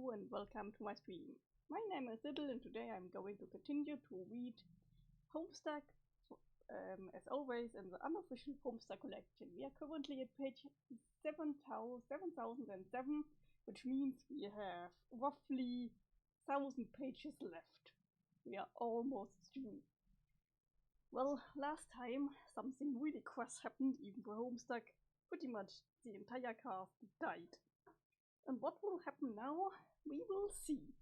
Hello and welcome to my stream. My name is Sybil and today I'm going to continue to read Homestuck, as always in the unofficial Homestuck collection. We are currently at page 7007, which means we have roughly 1000 pages left. We are almost through. Well, last time something really crass happened even for Homestuck. Pretty much the entire cast died. And what will happen now, we will see.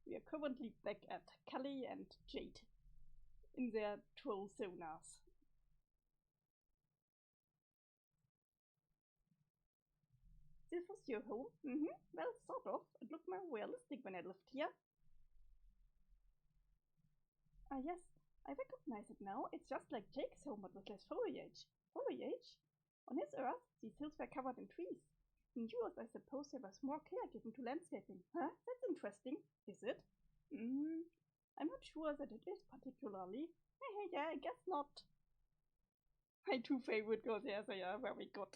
We are currently back at Kelly and Jade in their troll sonars. This was your home? Well, sort of. It looked more realistic when I lived here. Ah yes, I recognize it now. It's just like Jake's home but with less foliage. Foliage? On his earth, these hills were covered in trees. In yours, I suppose there was more care given to landscaping. Huh? That's interesting. Is it? I'm not sure that it is particularly. Yeah, I guess not. My two favorite girls, yes, they are very good.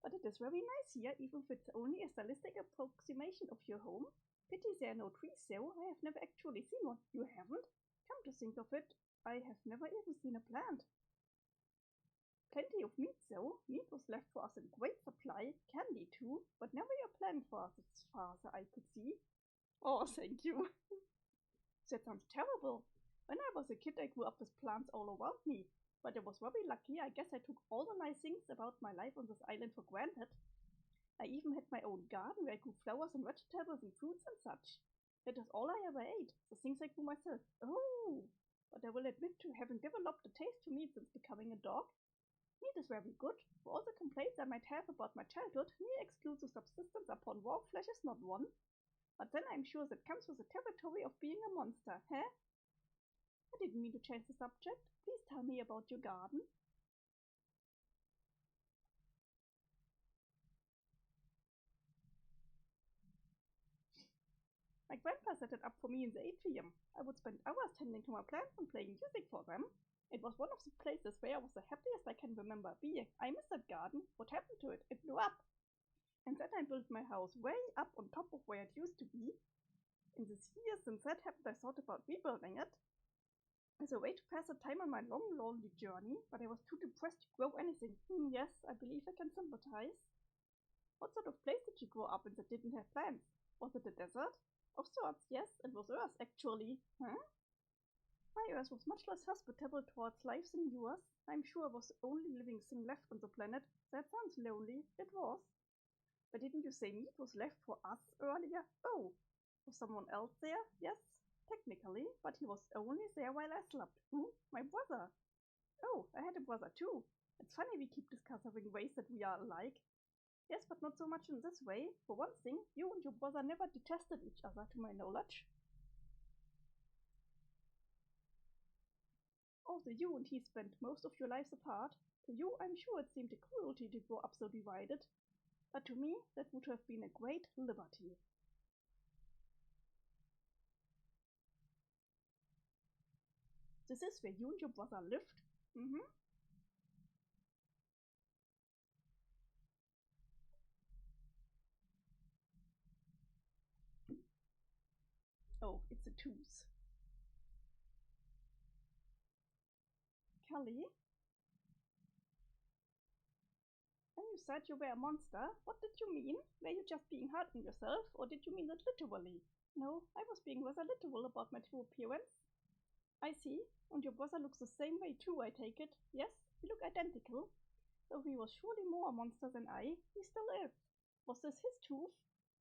But it is very nice here, even if it's only a stylistic approximation of your home. Pity there are no trees, though. I have never actually seen one. You haven't? Come to think of it, I have never even seen a plant. Plenty of meat, though. Meat was left for us in great supply, candy too, but never a plant for us as far as I could see. Oh, thank you. That sounds terrible. When I was a kid, I grew up with plants all around me, but I was very lucky. I guess I took all the nice things about my life on this island for granted. I even had my own garden where I grew flowers and vegetables and fruits and such. That is all I ever ate, the things I grew myself. Oh, but I will admit to having developed a taste for meat since becoming a dog. Meat is very good. For all the complaints I might have about my childhood, mere exclusive subsistence upon raw flesh is not one. But then I'm sure that comes with the territory of being a monster, huh? I didn't mean to change the subject. Please tell me about your garden. My grandpa set it up for me in the atrium. I would spend hours tending to my plants and playing music for them. It was one of the places where I was the happiest I can remember being. I miss that garden. What happened to it? It blew up. And then I built my house way up on top of where it used to be. In the years since that happened, I thought about rebuilding it as a way to pass the time on my long, lonely journey, but I was too depressed to grow anything. Yes, I believe I can sympathize. What sort of place did you grow up in that didn't have plants? Was it a desert? Of sorts, yes, it was Earth, actually. Huh? My Earth was much less hospitable towards life than yours. I'm sure I was the only living thing left on the planet. That sounds lonely. It was. But didn't you say meat was left for us earlier? Oh, was someone else there? Yes, technically, but he was only there while I slept. Who? My brother. Oh, I had a brother too. It's funny we keep discovering ways that we are alike. Yes, but not so much in this way. For one thing, you and your brother never detested each other to my knowledge. Also, you and he spent most of your lives apart. To you, I'm sure it seemed a cruelty to grow up so divided. But to me, that would have been a great liberty. This is where you and your brother lived? Oh, it's a tooth. Kelly? When you said you were a monster, what did you mean? Were you just being hard on yourself, or did you mean it literally? No, I was being rather literal about my true appearance. I see. And your brother looks the same way too, I take it. Yes, we look identical. Though he was surely more a monster than I, he still is. Was this his tooth?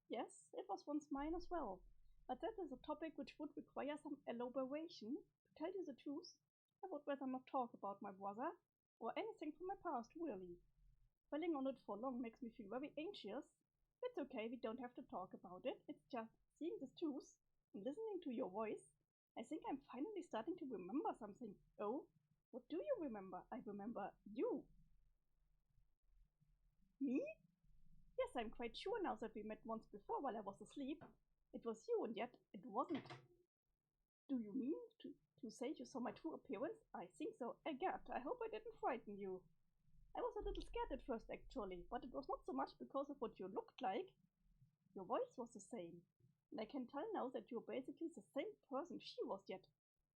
Yes, it was once mine as well. But that is a topic which would require some elaboration. To tell you the truth, I would rather not talk about my brother, or anything from my past, really. Dwelling on it for long makes me feel very anxious. It's okay, we don't have to talk about it. It's just seeing this tooth and listening to your voice. I think I'm finally starting to remember something. Oh, what do you remember? I remember you. Me? Yes, I'm quite sure now that we met once before while I was asleep. It was you, and yet it wasn't. Do you mean to say you saw my true appearance? I think so. Egad, I hope I didn't frighten you. I was a little scared at first, actually, but it was not so much because of what you looked like. Your voice was the same, and I can tell now that you're basically the same person she was yet.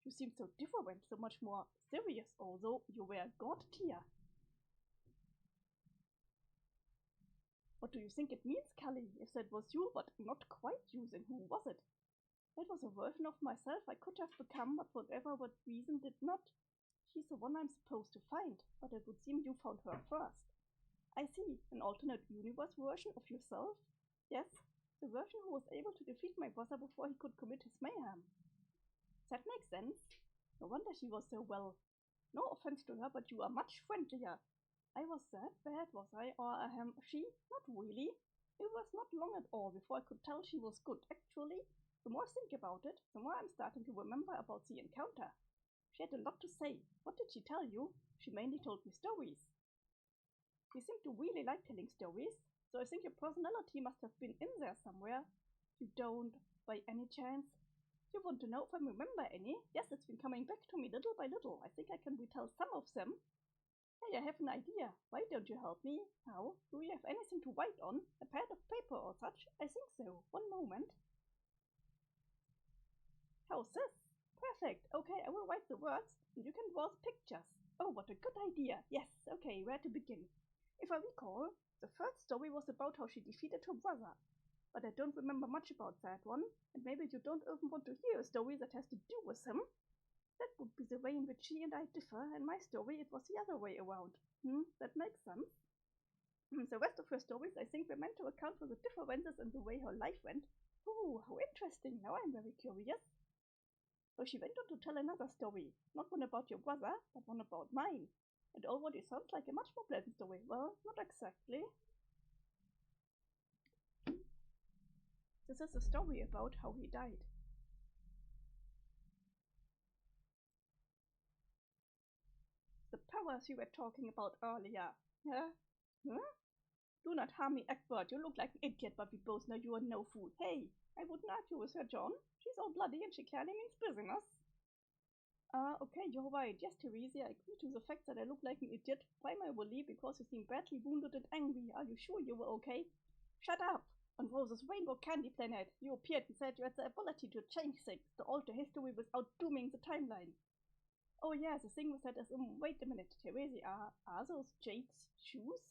You seemed so different, so much more serious, although you were god tier. What do you think it means, Callie? If that was you, but not quite you, then who was it? That was a version of myself I could have become, but for whatever reason did not. She's the one I'm supposed to find, but it would seem you found her first. I see, an alternate universe version of yourself? Yes, the version who was able to defeat my brother before he could commit his mayhem. That makes sense. No wonder she was so well. No offense to her, but you are much friendlier. I was that bad, was I? Or she? Not really. It was not long at all before I could tell she was good. Actually, the more I think about it, the more I'm starting to remember about the encounter. She had a lot to say. What did she tell you? She mainly told me stories. You seem to really like telling stories, so I think your personality must have been in there somewhere. You don't, by any chance? You want to know if I remember any? Yes, it's been coming back to me little by little. I think I can retell some of them. Hey, I have an idea. Why don't you help me? How? Do you have anything to write on? A pad of paper or such? I think so. One moment. How's this? Perfect. Okay, I will write the words and you can draw the pictures. Oh, what a good idea. Yes, okay, where to begin? If I recall, the first story was about how she defeated her brother. But I don't remember much about that one, and maybe you don't even want to hear a story that has to do with him. That would be the way in which she and I differ. In my story, it was the other way around. That makes sense. The rest of her stories, I think, were meant to account for the differences in the way her life went. Oh, how interesting. Now I'm very curious. So she went on to tell another story. Not one about your brother, but one about mine. It already sounds like a much more pleasant story. Well, not exactly. This is a story about how he died. The powers you were talking about earlier. Huh? Do not harm me, Egbert. You look like an idiot, but we both know you are no fool. Hey, I wouldn't argue with her, John. She's all bloody and she clearly means business. Okay, you're right. Yes, Teresa, I agree to the fact that I look like an idiot, primarily because you seem badly wounded and angry. Are you sure you were okay? Shut up! On Rose's rainbow candy planet, you appeared and said you had the ability to change things, to alter history without dooming the timeline. Oh yeah, the thing with that is, wait a minute, Teresa, are those Jade's shoes?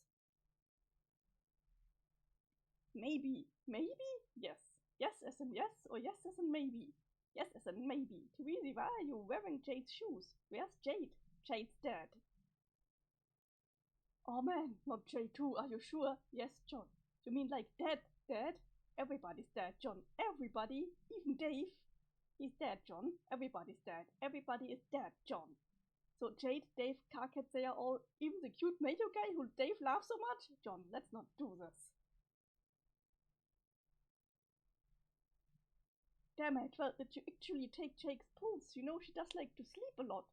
Maybe. Maybe? Yes. Yes as in yes, or yes as in maybe. Yes as in maybe. Teresa, why are you wearing Jade's shoes? Where's Jade? Jade's dead. Oh man, not Jade too, are you sure? Yes, John. You mean like dead? Dead? Everybody's dead, John. Everybody? Even Dave? He's dead, John. Everybody's dead. Everybody is dead, John. So Jade, Dave, Carcat, they are all, even the cute mayo guy who Dave laughs so much? John, let's not do this. Damn it, well, did you actually take Jake's pulse? You know she does like to sleep a lot.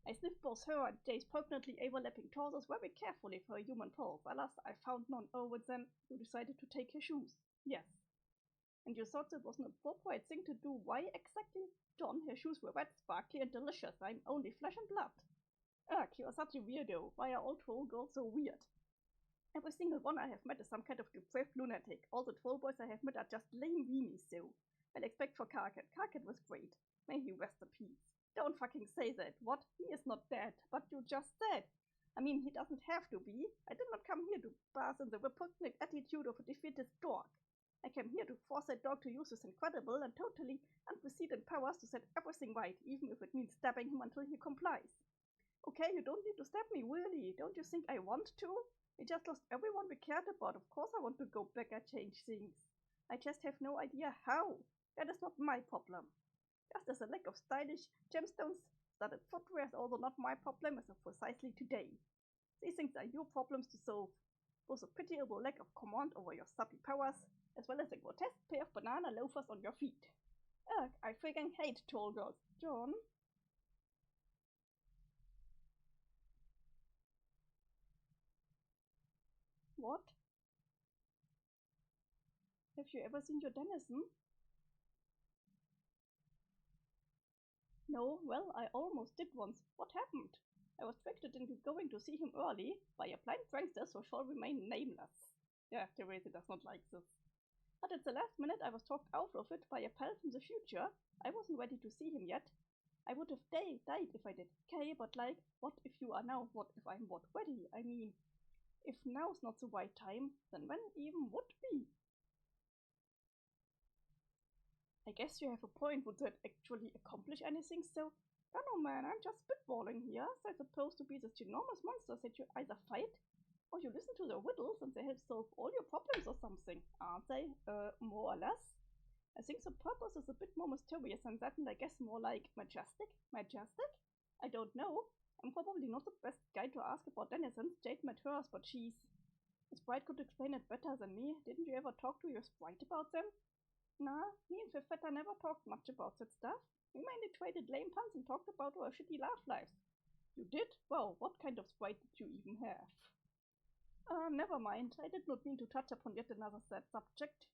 I sniffed both her and Jade's permanently overlapping torsos very carefully for a human pulse. Alas, I found none. Oh, and then you decided to take her shoes. Yes. And you thought that was an appropriate thing to do. Why exactly? John, her shoes were wet, sparkly, and delicious. I'm only flesh and blood. Ugh, you are such a weirdo. Why are all troll girls so weird? Every single one I have met is some kind of depraved lunatic. All the troll boys I have met are just lame weenies, so. Well, except for Carcat. Carcat was great. May he rest in peace. Don't fucking say that. What? He is not dead. But you just said. I mean, he doesn't have to be. I did not come here to bask in the repugnant attitude of a defeated dog. I came here to force that dog to use his incredible and totally unprecedented powers to set everything right, even if it means stabbing him until he complies. Okay, you don't need to stab me, really. Don't you think I want to? We just lost everyone we cared about. Of course I want to go back and change things. I just have no idea how. That is not my problem. Just as a lack of stylish gemstones studded footwear is also not my problem as of precisely today. These things are your problems to solve. Both a pitiable lack of command over your subtle powers, as well as a grotesque pair of banana loafers on your feet. Ugh, I friggin' hate tall girls. John? What? Have you ever seen your Denizen? No, well, I almost did once. What happened? I was tricked into going to see him early by a blind prankster who shall remain nameless. Yeah, Therese does not like this. But at the last minute I was talked out of it by a pal from the future. I wasn't ready to see him yet. I would have died if I did. Okay, but like, what if you are now? What if I'm what ready? I mean, if now's not the right time, then when even would be? I guess you have a point. Would that actually accomplish anything? So, I don't know, man. I'm just spitballing here. They're supposed to be these enormous monsters that you either fight or you listen to their riddles and they help solve all your problems or something, aren't they? More or less. I think the purpose is a bit more mysterious than that, and I guess more like majestic. Majestic? I don't know. I'm probably not the best guy to ask about denizens. Jade met hers, but she's. The sprite could explain it better than me. Didn't you ever talk to your sprite about them? Nah, me and Fifetta never talked much about that stuff. We mainly traded lame puns and talked about our shitty laugh lives. You did? Well, what kind of sprite did you even have? Never mind. I did not mean to touch upon yet another sad subject.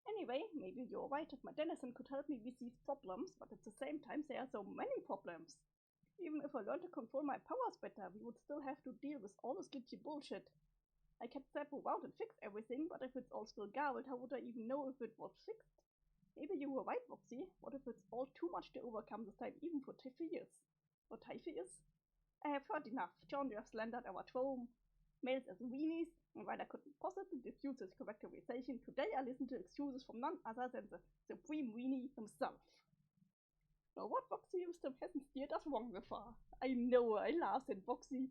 Anyway, maybe you're right that my denizen could help me with these problems, but at the same time there are so many problems. Even if I learned to control my powers better, we would still have to deal with all this glitchy bullshit. I kept that around and fixed everything, but if it's all still garbled, how would I even know if it was fixed? Maybe you were right, Roxy. What if it's all too much to overcome this time, even for Typheus? For Typheus? I have heard enough. John, you have slandered our trome males as weenies, and while I couldn't possibly dispute his characterization, today I listened to excuses from none other than the supreme weenie himself. Now what Voxy wisdom hasn't steered us wrong so far. I know, I laugh, and Voxy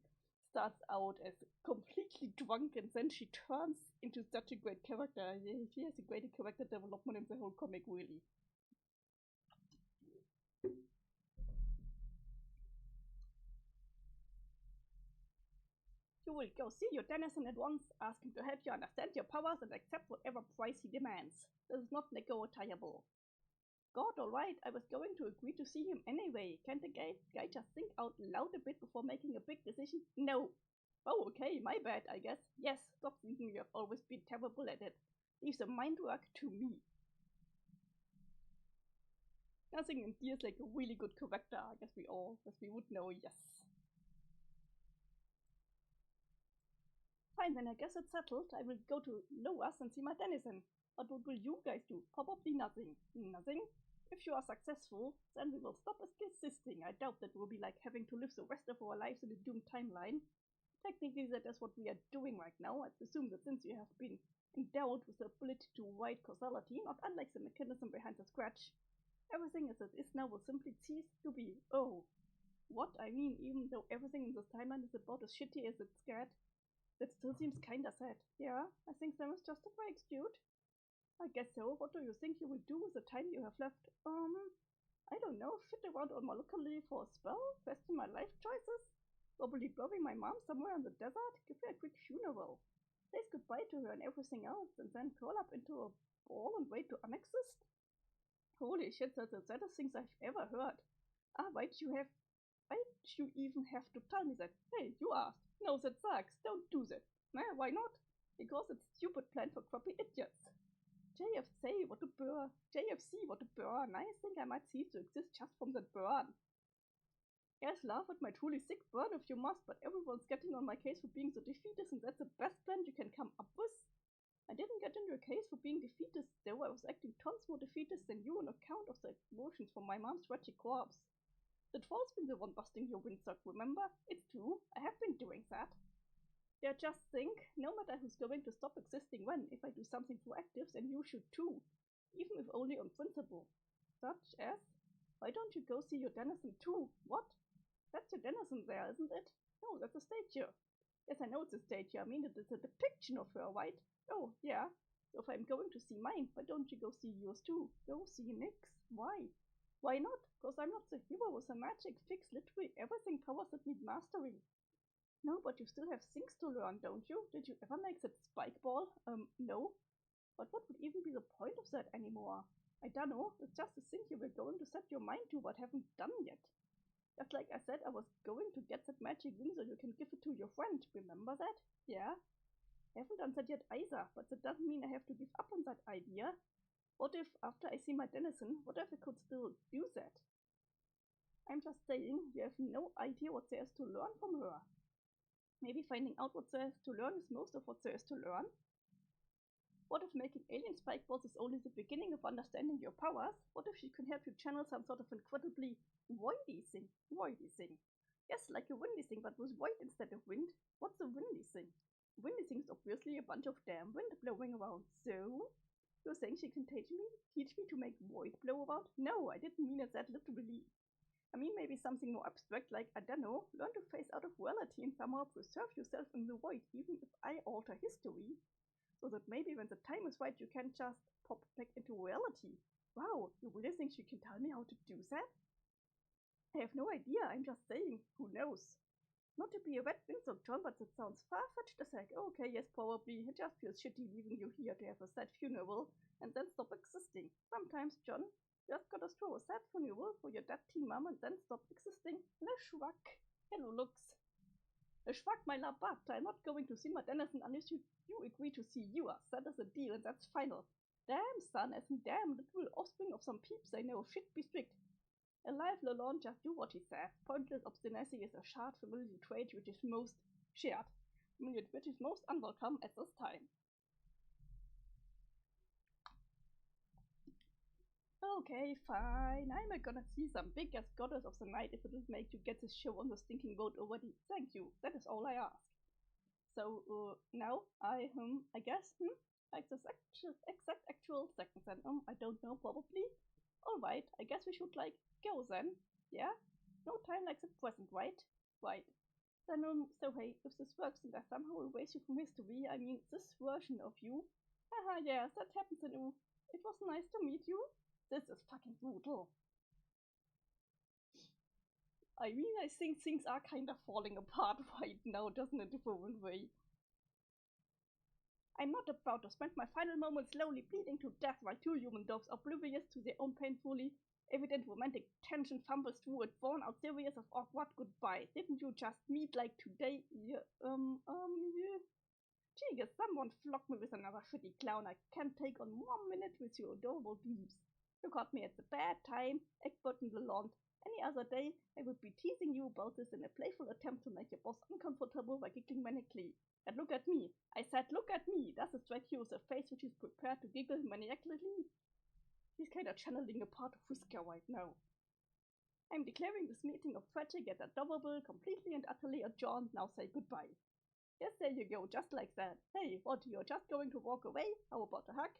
starts out as completely drunk and then she turns into such a great character. She has a great character development in the whole comic, really. You will go see your denizen at once, ask him to help you understand your powers and accept whatever price he demands. This is not negotiable. God, alright, I was going to agree to see him anyway. Can't the guy just think out loud a bit before making a big decision? No. Oh, okay, my bad, I guess. Yes, stop thinking you have always been terrible at it. Leave the mind work to me. Nothing endears like a really good character, I guess we would know, yes. Fine, then I guess it's settled. I will go to Loas and see my denizen. But what will you guys do? Probably nothing. Nothing? If you are successful, then we will stop existing. I doubt that will be like having to live the rest of our lives in a doomed timeline. Technically, that is what we are doing right now. I presume that since you have been endowed with the ability to write causality, not unlike the mechanism behind the scratch, everything as it is now will simply cease to be. Oh. What? I mean, even though everything in this timeline is about as shitty as it's get, that still seems kinda sad. Yeah, I think there is just a break, dude. I guess so. What do you think you will do with the time you have left? I don't know. Fit around on Molecularly for a spell? Question my life choices? Probably bury my mom somewhere in the desert? Give her a quick funeral. Say goodbye to her and everything else, and then curl up into a ball and wait to unexist? Holy shit, that's the saddest things I've ever heard. Why'd you even have to tell me that? Hey, you asked. No, that sucks. Don't do that. Nah, why not? Because it's stupid plan for crappy idiots. JFC, what a burn. JFC, what a burn. I think I might cease to exist just from that burn. Yes, laugh at my truly sick burn if you must, but everyone's getting on my case for being so defeatist, and that's the best plan you can come up with. I didn't get into a case for being defeatist, though. I was acting tons more defeatist than you on account of the emotions from my mom's wretched corpse. That false been the one busting your windsock, remember? It's true, I have been doing that. Yeah, just think, no matter who's going to stop existing when, if I do something proactive, then you should too. Even if only on principle. Such as, why don't you go see your denizen too? What? That's your denizen there, isn't it? No, that's a statue. Yes, I know it's a statue. I mean, it is a depiction of her, right? Oh, yeah. So if I'm going to see mine, why don't you go see yours too? Go see Nick's. Why? Why not? Because I'm not the hero with a magic fix literally everything powers that need mastering. No, but you still have things to learn, don't you? Did you ever make that spike ball? No. But what would even be the point of that anymore? I don't know. It's just a thing you were going to set your mind to but haven't done yet. Just like I said, I was going to get that magic ring so you can give it to your friend. Remember that? Yeah? I haven't done that yet either, but that doesn't mean I have to give up on that idea. What if, after I see my denizen, what if I could still do that? I'm just saying, you have no idea what there is to learn from her. Maybe finding out what there is to learn is most of what there is to learn. What if making alien spike balls is only the beginning of understanding your powers? What if she can help you channel some sort of incredibly voidy thing? Voidy thing. Yes, like a windy thing, but with void instead of wind. What's a windy thing? Windy thing is obviously a bunch of damn wind blowing around. So, you're saying she can teach me to make void blow around? No, I didn't mean it that literally. I mean maybe something more abstract like, I don't know, learn to phase out of reality and somehow preserve yourself in the void even if I alter history. So that maybe when the time is right you can just pop back into reality. Wow, you really think you can tell me how to do that? I have no idea, I'm just saying, who knows? Not to be a wet windsock John, but that sounds far-fetched as heck. Okay, yes, probably. It just feels shitty leaving you here to have a sad funeral and then stop existing. Sometimes, John, just gotta throw a sad funeral for your dead teen mom and then stop existing. Le schwack. Hello, looks. Le schwack, my love, but I'm not going to see my Dennison unless you agree to see yours. That is a deal and that's final. Damn, son, as in damn, little offspring of some peeps I know. Shit be strict. Alive, Lalonde, just do what he says. Pointless obstinacy is a shared familiar trait which is most unwelcome at this time. Okay, fine. I'm gonna see some big ass goddess of the night if it'll make you get this show on the stinking boat already. Thank you. That is all I ask. So, now I guess, like this exact actual second then, I don't know, probably. Alright, I guess we should, like, go then. Yeah? No time like the present, right? Right. Then, so hey, if this works and I somehow erase you from history, I mean, this version of you. Haha, yes, that happens in It was nice to meet you. This is fucking brutal. I mean, I think things are kind of falling apart right now, doesn't it, in a different way? I'm not about to spend my final moments slowly bleeding to death while two human dogs, oblivious to their own painfully evident romantic tension, fumbles through a drawn-out series of awkward goodbyes. Didn't you just meet like today? Yeah, yeah. Jeez, someone flogged me with another shitty clown. I can't take on 1 minute with your adorable dweebs. You caught me at the bad time, Egbert and Lalonde. Any other day, I would be teasing you about this in a playful attempt to make your boss uncomfortable by giggling manically. And look at me. I said, look at me. Does it strike you as a face which is prepared to giggle maniacally? He's kind of channeling a part of Whisker right now. I'm declaring this meeting of tragic yet adorable, completely and utterly adjourned. Now say goodbye. Yes, there you go, just like that. Hey, what, you're just going to walk away? How about a hug?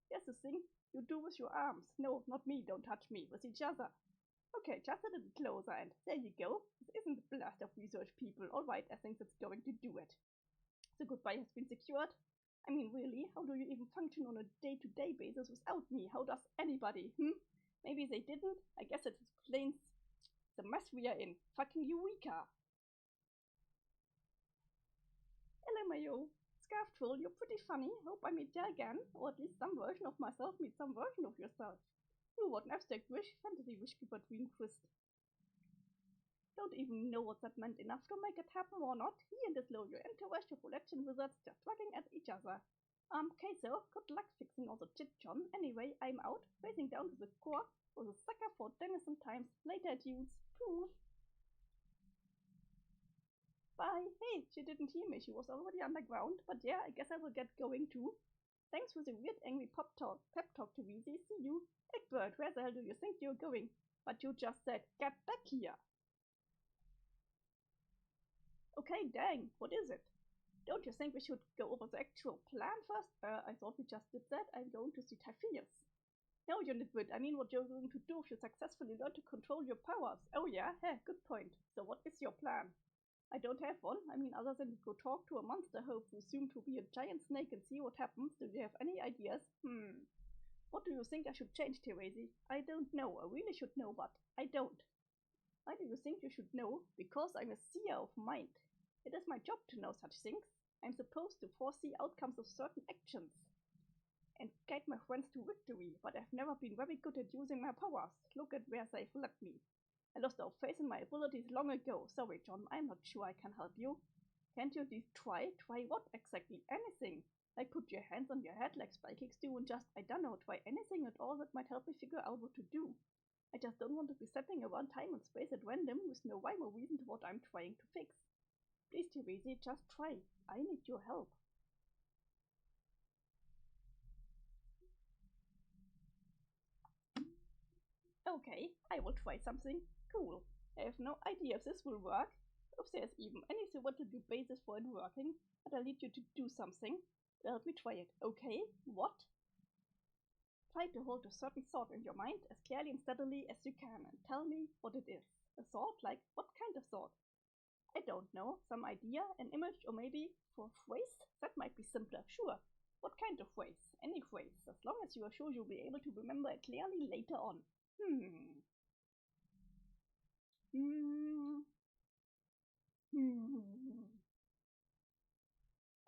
Yes, the thing you do with your arms. No, not me, don't touch me, with each other. Okay, just a little closer, and there you go. This isn't a blast of research people. Alright, I think that's going to do it. The goodbye has been secured. I mean, really, how do you even function on a day-to-day basis without me? How does anybody, Maybe they didn't? I guess it explains the mess we are in. Fucking Eureka! LMAO. Scarf Troll, you're pretty funny. Hope I meet you again. Or at least some version of myself meets some version of yourself. Ooh, what an abstract wish. Fantasy wishkeeper dream twist. Don't even know what that meant enough to make it happen or not. He and his loyal interest of legend wizards just working at each other. Okay, so good luck fixing all the chit, John. Anyway, I'm out, racing down to the core with a sucker for Dennison times. Later, dudes. Poof. Bye. Hey, she didn't hear me. She was already underground. But yeah, I guess I will get going too. Thanks for the weird angry pep talk to Weezy. See you. Egbert, where the hell do you think you're going? But you just said, get back here. Okay, dang, what is it? Don't you think we should go over the actual plan first? I thought we just did that. I'm going to see Typhoeus. No, you nitwit. I mean what you're going to do if you successfully learn to control your powers. Oh yeah? Heh, good point. So what is your plan? I don't have one. I mean, other than go talk to a monster who presumed to be a giant snake and see what happens. Do you have any ideas? What do you think I should change, Therese? I don't know. I really should know, but I don't. Why do you think you should know? Because I'm a seer of mind. It is my job to know such things. I'm supposed to foresee outcomes of certain actions and guide my friends to victory, but I've never been very good at using my powers. Look at where they've led me. I lost all faith in my abilities long ago. Sorry, John, I'm not sure I can help you. Can't you at least try? Try what exactly? Anything. Like put your hands on your head like Spy Kicks do and just, I don't know, try anything at all that might help me figure out what to do. I just don't want to be stepping around time and space at random with no rhyme or reason to what I'm trying to fix. Please, Therese, just try. I need your help. Okay, I will try something. Cool. I have no idea if this will work, if there's even any theoretical basis for it working, but I'll need you to do something. Let me try it. Okay, what? Try to hold a certain thought in your mind as clearly and steadily as you can and tell me what it is. A thought? Like what kind of thought? I don't know. Some idea, an image, or maybe for a phrase? That might be simpler. Sure. What kind of phrase? Any phrase, as long as you are sure you'll be able to remember it clearly later on. Hmm.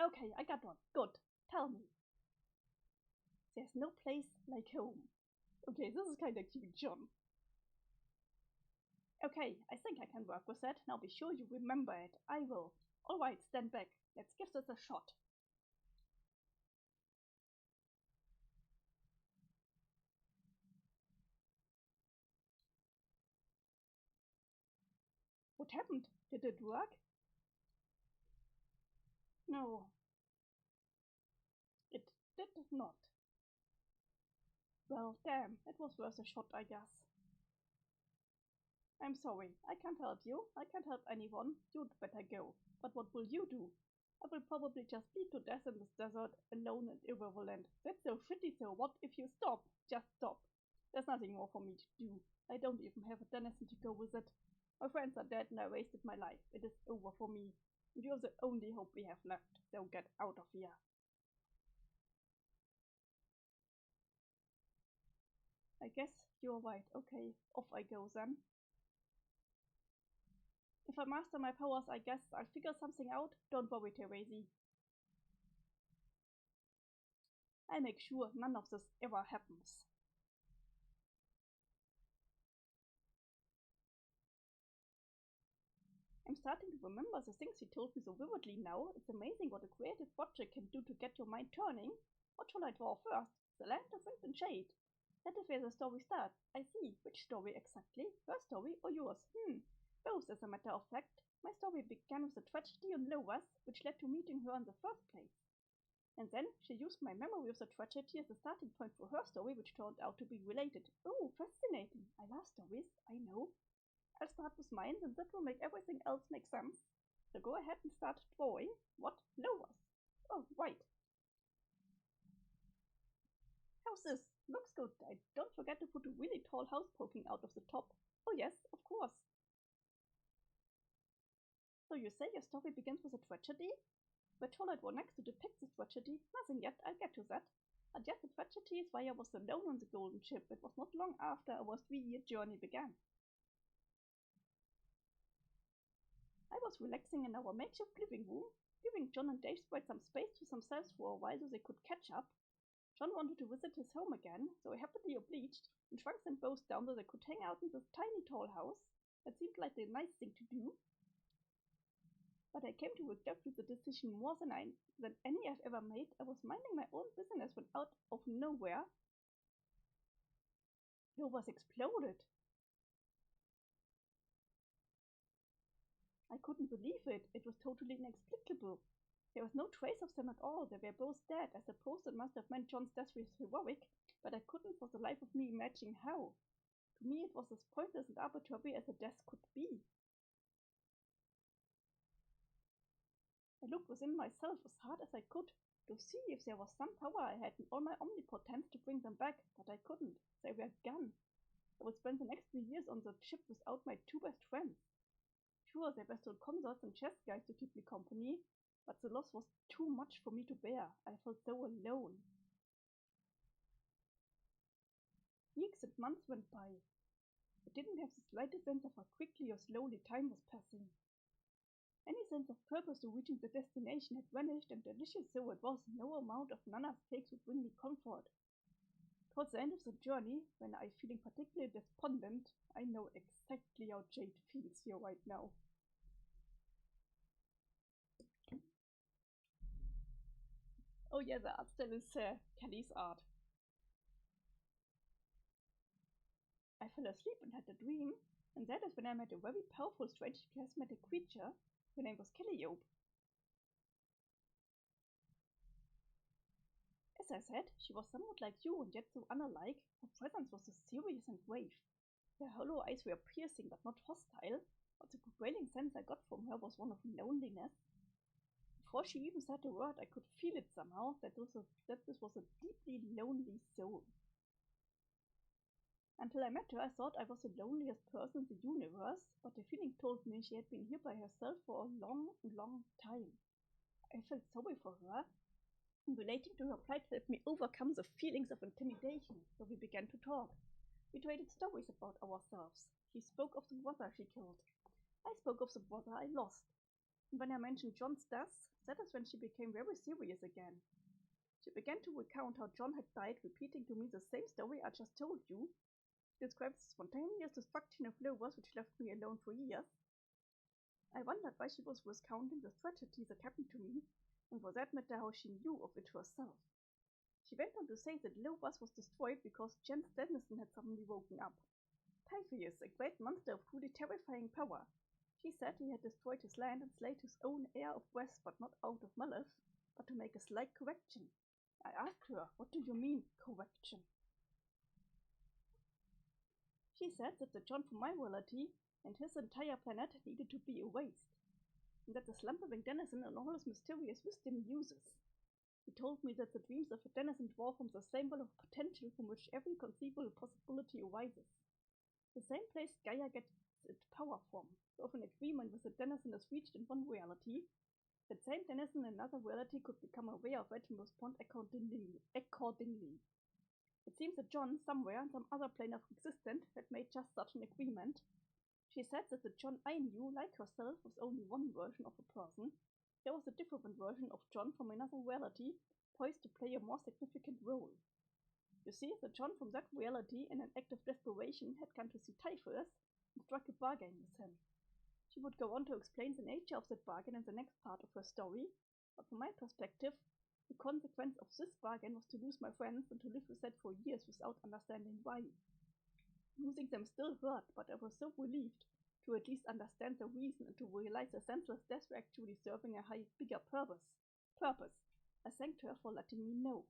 Okay, I got one. Good. Tell me. There's no place like home. Okay, this is kinda cute, John. Okay, I think I can work with that. Now be sure you remember it. I will. Alright, stand back. Let's give this a shot. What happened? Did it work? No. It did not. Well, damn, it was worth a shot, I guess. I'm sorry, I can't help you. I can't help anyone. You'd better go. But what will you do? I will probably just bleed to death in this desert, alone and irrelevant. That's so shitty, so what if you stop? Just stop. There's nothing more for me to do. I don't even have a Denison to go with it. My friends are dead and I wasted my life. It is over for me. And you're the only hope we have left, so get out of here. I guess you're right. Okay, off I go then. If I master my powers, I guess I'll figure something out. Don't worry, Therese. I'll make sure none of this ever happens. I'm starting to remember the things you told me so vividly now. It's amazing what a creative project can do to get your mind turning. What shall I draw first? The land of wind and shade. That is where the story starts. I see. Which story exactly? Her story or yours? Both, as a matter of fact. My story began with a tragedy on Lowas, which led to meeting her in the first place. And then she used my memory of the tragedy as a starting point for her story, which turned out to be related. Oh, fascinating. I love stories, I know. I'll start with mine, and that will make everything else make sense. So go ahead and start drawing. What? Lowas. Oh, right. How's this? Looks good. Don't forget to put a really tall house poking out of the top. Oh yes, of course. So you say your story begins with a tragedy? But shall I draw next to depict this tragedy? Nothing yet, I'll get to that. And yes, the tragedy is why I was alone on the golden ship. It was not long after our 3-year journey began. I was relaxing in our makeshift living room, giving John and Dave Sprite some space to themselves for a while so they could catch up. John wanted to visit his home again, so I happily obliged and shrunk them both down so they could hang out in this tiny tall house. It seemed like the nice thing to do. But I came to regret with the decision more than any I've ever made. I was minding my own business when out of nowhere, Lowas exploded. I couldn't believe it. It was totally inexplicable. There was no trace of them at all. They were both dead. I suppose it must have meant John's death was heroic, but I couldn't for the life of me imagine how. To me, it was as pointless and arbitrary as a death could be. I looked within myself as hard as I could to see if there was some power I had in all my omnipotence to bring them back, but I couldn't. They were gone. I would spend the next 3 years on the ship without my 2 best friends. Sure, there were still consorts and chess guys to keep me company, but the loss was too much for me to bear. I felt so alone. Weeks and months went by. I didn't have the slightest sense of how quickly or slowly time was passing. Any sense of purpose to reaching the destination had vanished, and delicious though it was, no amount of Nana's cakes would bring me comfort. Towards the end of the journey, when I'm feeling particularly despondent, I know exactly how Jade feels here right now. Oh yeah, the art style is Kelly's art. I fell asleep and had a dream, and that is when I met a very powerful, strange, charismatic creature. Her name was Calliope. As I said, she was somewhat like you and yet so unlike. Her presence was so serious and grave. Her hollow eyes were piercing but not hostile, but the prevailing sense I got from her was one of loneliness. Before she even said a word, I could feel it somehow that this was a deeply lonely soul. Until I met her, I thought I was the loneliest person in the universe, but the feeling told me she had been here by herself for a long, long time. I felt sorry for her, and relating to her plight helped me overcome the feelings of intimidation, so we began to talk. We traded stories about ourselves. She spoke of the brother she killed. I spoke of the brother I lost. And when I mentioned John's death, that is when she became very serious again. She began to recount how John had died, repeating to me the same story I just told you. She described the spontaneous destruction of lovers which left me alone for years. I wondered why she was recounting the tragedy that happened to me, and for that matter how she knew of it herself. She went on to say that Lobos was destroyed because Jens Dennison had suddenly woken up. Typhoeus, a great monster of truly terrifying power. She said he had destroyed his land and slayed his own heir of West, but not out of malice, but to make a slight correction. I asked her, what do you mean, correction? She said that the John from my reality and his entire planet needed to be erased, and that the slumbering Dennison and all his mysterious wisdom uses. He told me that the dreams of a Dennison draw from the same well of potential from which every conceivable possibility arises. The same place Gaia gets its power from, so if an agreement with a Dennison is reached in one reality, that same Dennison in another reality could become aware of it and respond accordingly. It seems that John, somewhere in some other plane of existence, had made just such an agreement. She said that the John I knew, like herself, was only one version of a person. There was a different version of John from another reality, poised to play a more significant role. You see, the John from that reality, in an act of desperation, had come to see Typhoeus and struck a bargain with him. She would go on to explain the nature of that bargain in the next part of her story, but from my perspective, the consequence of this bargain was to lose my friends and to live with that for years without understanding why. Losing them still hurt, but I was so relieved to at least understand the reason and to realize the senseless deaths were actually serving a bigger purpose. I thanked her for letting me know.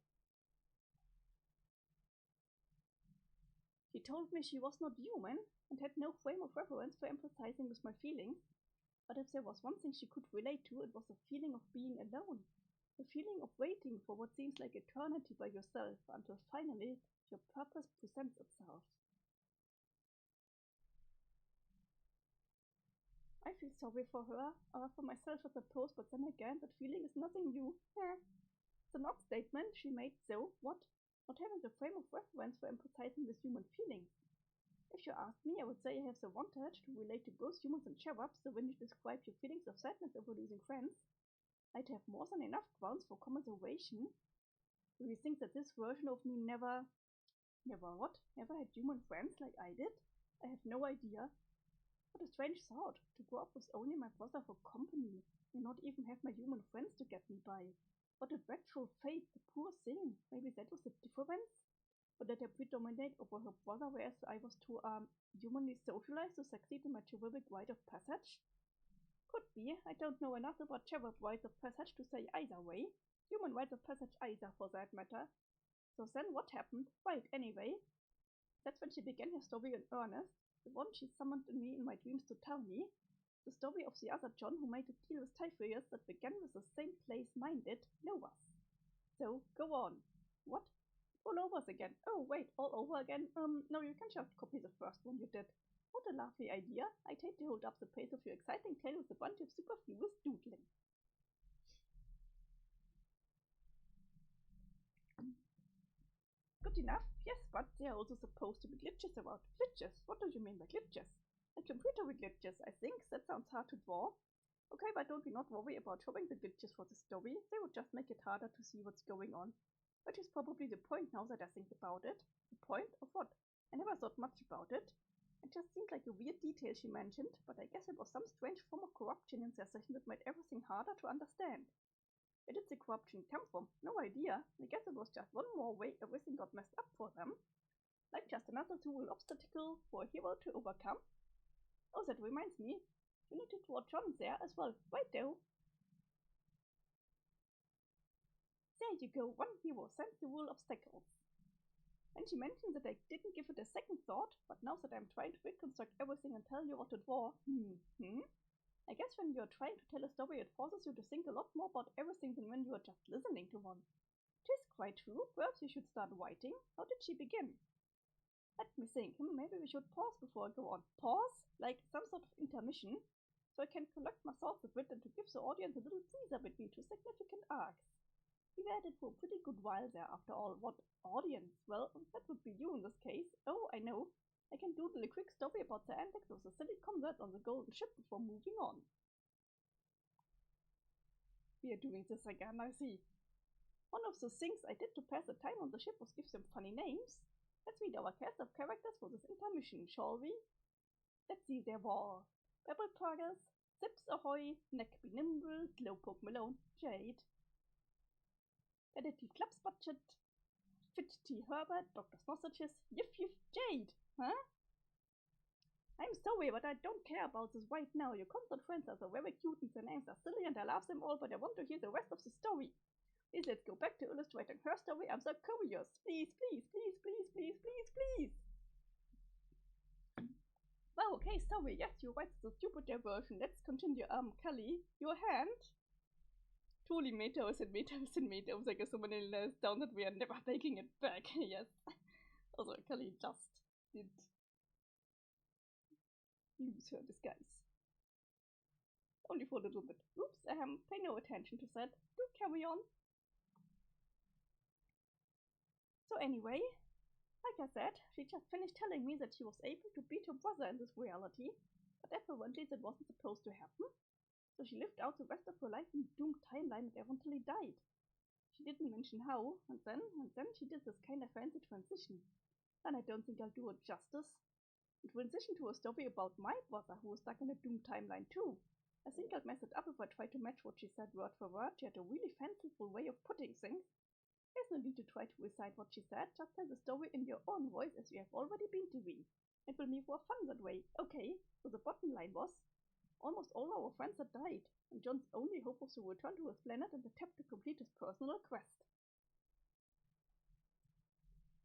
She told me she was not human and had no frame of reference for empathizing with my feelings, but if there was one thing she could relate to, it was the feeling of being alone, the feeling of waiting for what seems like eternity by yourself until finally your purpose presents itself. I feel sorry for her, or for myself I suppose, but then again, that feeling is nothing new. It's an odd statement she made, so what? Not having the frame of reference for empathizing with human feelings. If you ask me, I would say I have the advantage to relate to both humans and cherubs, so when you describe your feelings of sadness over losing friends, I'd have more than enough grounds for commiseration. Do you think that this version of me never had human friends like I did? I have no idea. What a strange thought, to grow up with only my brother for company, and not even have my human friends to get me by. What a dreadful fate, the poor thing. Maybe that was the difference? Or did I predominate over her brother, whereas I was too humanly socialized to succeed in my cherubic rite of passage? Could be. I don't know enough about cherub rites of passage to say either way. Human rites of passage either, for that matter. So then what happened? Right, anyway. That's when she began her story in earnest, the one she summoned me in my dreams to tell me, the story of the other John who made a deal with Typhoeus that began with the same place mine did, Novas. So, go on. What? All overs again. Oh, wait, all over again? No, you can just copy the first one you did. What a lovely idea. I'd hate to hold up the pace of your exciting tale with a bunch of superfluous doodling. Good enough, yes, but there are also supposed to be glitches around. Glitches? What do you mean by glitches? Like computer glitches, I think. That sounds hard to draw. Okay, why don't we not worry about showing the glitches for the story? They would just make it harder to see what's going on. Which is probably the point now that I think about it. The point of what? I never thought much about it. It just seemed like a weird detail she mentioned, but I guess it was some strange form of corruption in their session that made everything harder to understand. Where did the corruption come from? No idea. I guess it was just one more way everything got messed up for them. Like just another tool obstacle for a hero to overcome? Oh, that reminds me. You need to thwart John there as well, right though? There you go, one hero sends the rule obstacles. And she mentioned that I didn't give it a second thought, but now that I'm trying to reconstruct everything and tell you what to draw, I guess when you're trying to tell a story, it forces you to think a lot more about everything than when you are just listening to one. It is quite true. Perhaps you should start writing. How did she begin? Let me think. Maybe we should pause before I go on. Pause? Like some sort of intermission? So I can collect my thoughts a bit and to give the audience a little teaser between two significant arcs. We've had it for a pretty good while there, after all. What audience? Well, that would be you in this case. Oh, I know. I can doodle a quick story about the antics of the silly combat on the golden ship before moving on. We are doing this again, I see. One of the things I did to pass the time on the ship was give them funny names. Let's read our cast of characters for this intermission, shall we? Let's see, there were Pebble Poggers, Zips Ahoy, Neck Be Nimble, Glowpoke Malone, Jade, Editive Clubs Budget, Fit T. Herbert, Dr. Sausages, Yiff Yiff, Jade, huh? I'm sorry, but I don't care about this right now. Your constant friends are so very cute and their names are silly and I love them all, but I want to hear the rest of the story. Please, let's go back to illustrating her story. I'm so curious. Please, please, please, please, please, please, please. Wow, okay, sorry. Yes, you write the stupid version. Let's continue. Kelly, your hand. Truly meteors and meteors and meteors. I guess so many layers down that we are never taking it back. Yes. Also, Kelly just did lose her disguise. Only for a little bit. Oops, pay no attention to that. Do carry on. So anyway, like I said, she just finished telling me that she was able to beat her brother in this reality, but apparently that wasn't supposed to happen. So she lived out the rest of her life in the doomed timeline and eventually died. She didn't mention how, and then she did this kind of fancy transition. And I don't think I'll do it justice. And transition to a story about my brother who was stuck in a doomed timeline too. I think I'd mess it up if I tried to match what she said word for word. She had a really fanciful way of putting things. There's no need to try to recite what she said, just tell the story in your own voice as you have already been doing. It will be more fun that way. Okay, so the bottom line was, almost all our friends had died, and John's only hope was to return to his planet and attempt to complete his personal quest.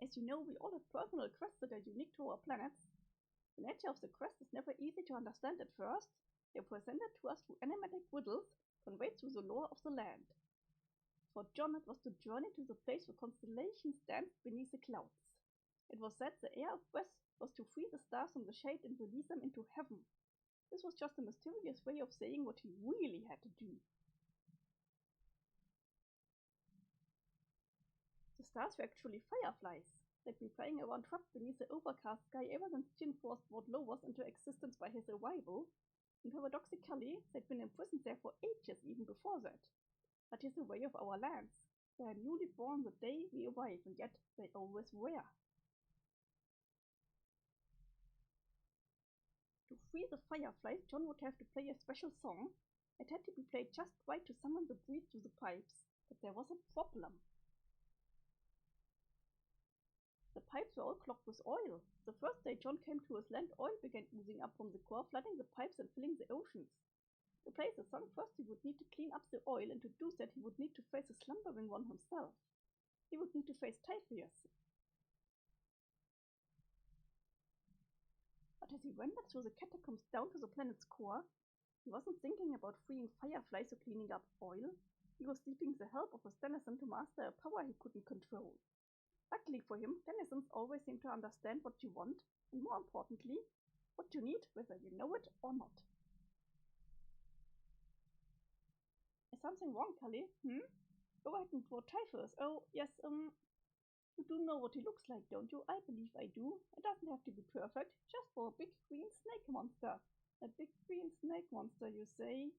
As you know, we all have personal quests that are unique to our planets. The nature of the quest is never easy to understand at first. They are presented to us through animatic riddles, conveyed through the lore of the land. For John, it was to journey to the place where constellations danced beneath the clouds. It was said the air of breath was to free the stars from the shade and release them into heaven. This was just a mysterious way of saying what he really had to do. The stars were actually fireflies. They'd been flying around trapped beneath the overcast sky ever since Jinforce brought Lovos into existence by his arrival, and paradoxically, they'd been imprisoned there for ages even before that. That is the way of our lands. They are newly born the day we arrive, and yet they always were. To free the fireflies, John would have to play a special song. It had to be played just right to summon the breeze through the pipes, but there was a problem. The pipes were all clogged with oil. The first day John came to his land, oil began oozing up from the core, flooding the pipes and filling the oceans. To play the song, first he would need to clean up the oil, and to do that he would need to face the slumbering one himself. He would need to face Typhoeus. But as he wandered through the catacombs down to the planet's core, he wasn't thinking about freeing fireflies or cleaning up oil. He was seeking the help of his denizens to master a power he couldn't control. Luckily for him, denizens always seem to understand what you want, and more importantly, what you need, whether you know it or not. Is something wrong, Cully? Go ahead and draw Typhus. Oh, yes, you do know what he looks like, don't you? I believe I do. It doesn't have to be perfect, just for a big green snake monster. A big green snake monster, you say?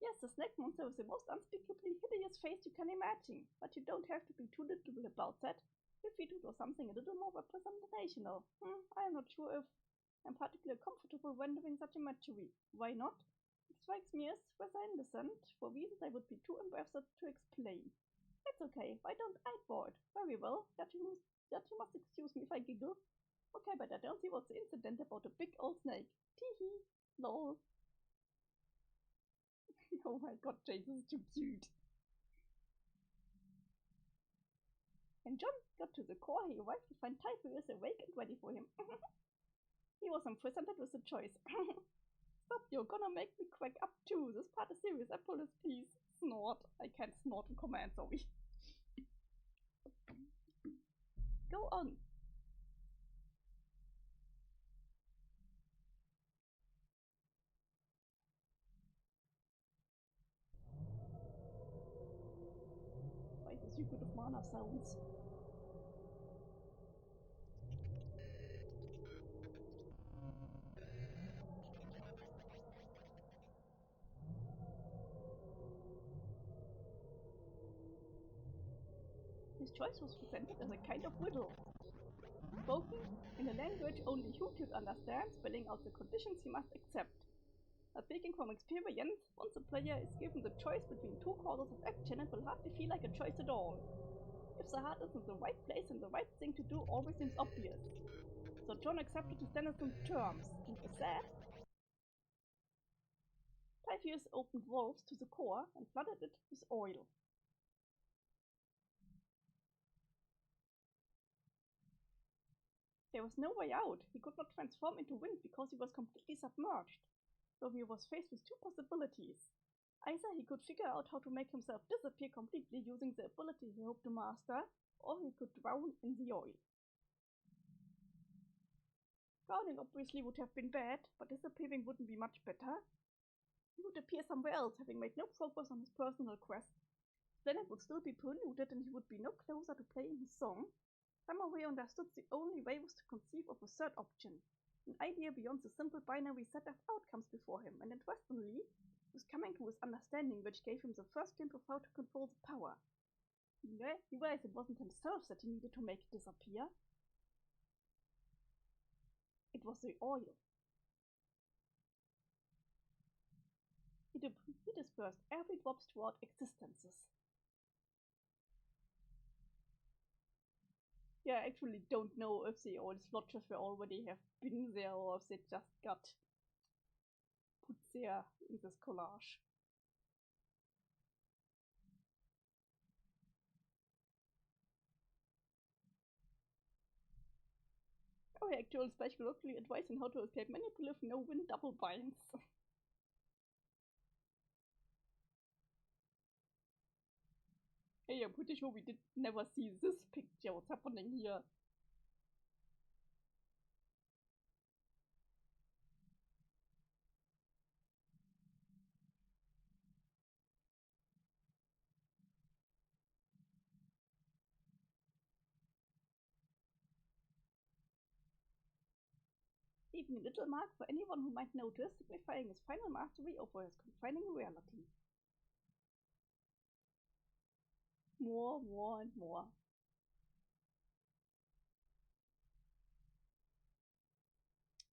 Yes, the snake monster with the most unspeakably hideous face you can imagine. But you don't have to be too literal about that. If we do something a little more representational. I'm not sure if I'm particularly comfortable rendering such imagery. Why not? It strikes me as rather innocent, for reasons I would be too embarrassed to explain. Let's okay. Why don't I board? Very well. That you must excuse me if I giggle. Okay, but I don't see what's the incident about a big old snake. Teehee. Lol. Oh my god, Jay, this is too cute. When John got to the core, he arrived to find Typhoeus awake and ready for him. He was presented with a choice. Stop, you're gonna make me crack up too. This part is serious. Apollos, please. Snort. I can't snort in command, sorry. Go on. Why the secret of mana sounds? His choice was presented as a kind of riddle, spoken in a language only Hugh could understand, spelling out the conditions he must accept. Speaking from experience, once a player is given the choice between two courses of action, it will hardly feel like a choice at all. If the heart is in the right place and the right thing to do always seems obvious. So John accepted his Dennison terms, and with that, Typhoeus opened valves to the core and flooded it with oil. There was no way out. He could not transform into wind because he was completely submerged. So he was faced with two possibilities. Either he could figure out how to make himself disappear completely using the ability he hoped to master, or he could drown in the oil. Drowning obviously would have been bad, but disappearing wouldn't be much better. He would appear somewhere else, having made no progress on his personal quest. His planet would still be polluted and he would be no closer to playing his song. Somehow he understood the only way was to conceive of a third option. An idea beyond the simple binary set of outcomes before him, and interestingly, was coming to his understanding, which gave him the first glimpse of how to control the power. He realized it wasn't himself that he needed to make it disappear. It was the oil. He dispersed every drops throughout existences. Yeah, I actually don't know if the old slotches will already have been there or if they just got put there in this collage. Oh, actual specifically advice on how to escape manipulative no-win double binds. Hey, I'm pretty sure we did never see this picture. What's happening here? Even a little mark for anyone who might notice, signifying his final mastery over his confining reality. More, and more.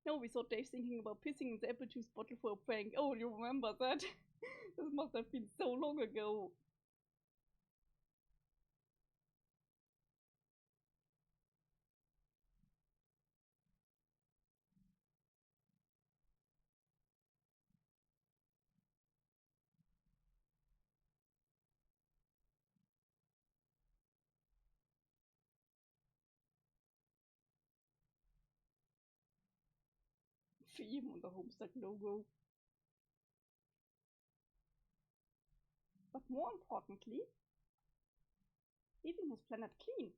No, we saw Dave thinking about pissing in the apple juice bottle for a prank. Oh, you remember that? This must have been so long ago. Theme on the Homestuck logo. But more importantly, leaving his planet clean.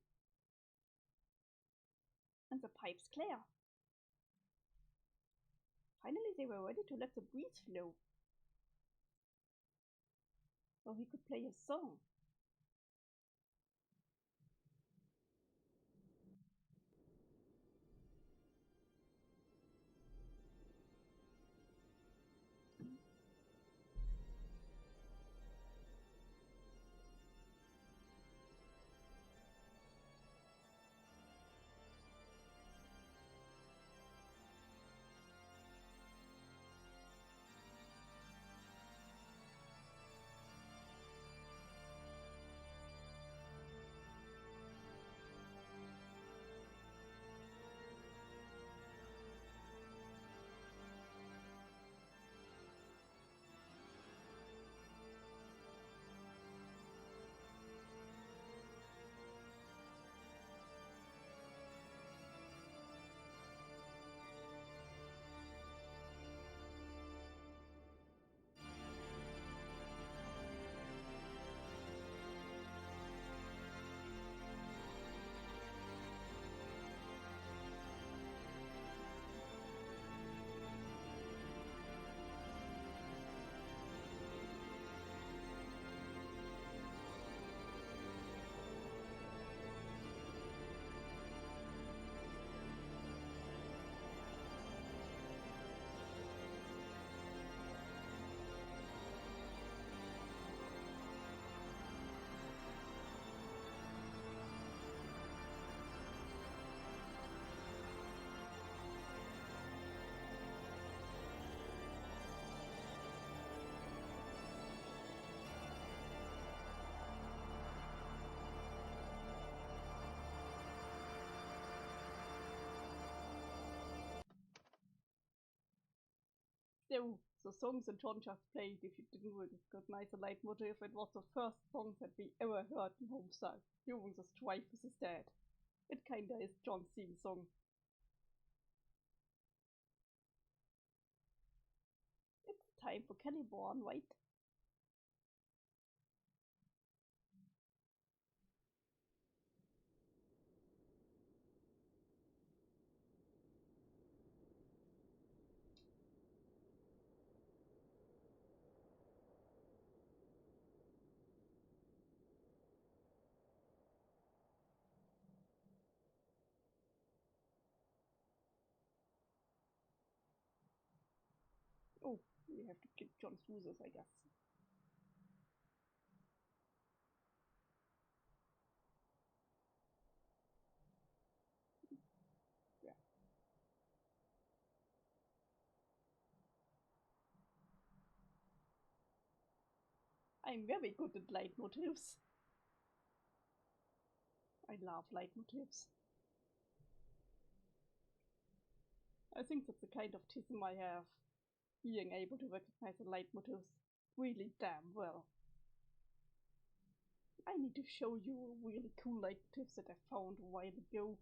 And the pipes clear. Finally, they were ready to let the breeze flow. So he could play his song. No, the songs that John just played, if you didn't recognize the leitmotif, it was the first song that we ever heard in Homestuck during the strife with his dad. It kinda is John's theme song. It's time for Caliborn, right? Oh, we have to kick John's losers, I guess. Yeah. I'm very good at leitmotifs. I love leitmotifs. I think that's the kind of tism I have. Being able to recognize the leitmotifs really damn well. I need to show you a really cool leitmotifs that I found a while ago.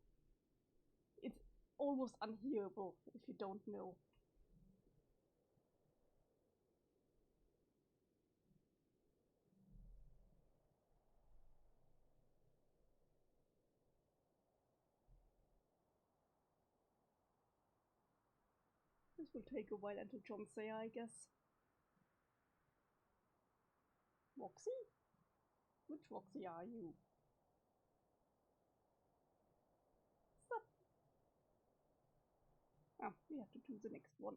It's almost unhearable if you don't know. This will take a while until John's there, I guess. Roxy? Which Roxy are you? Stop! Ah, we have to do the next one.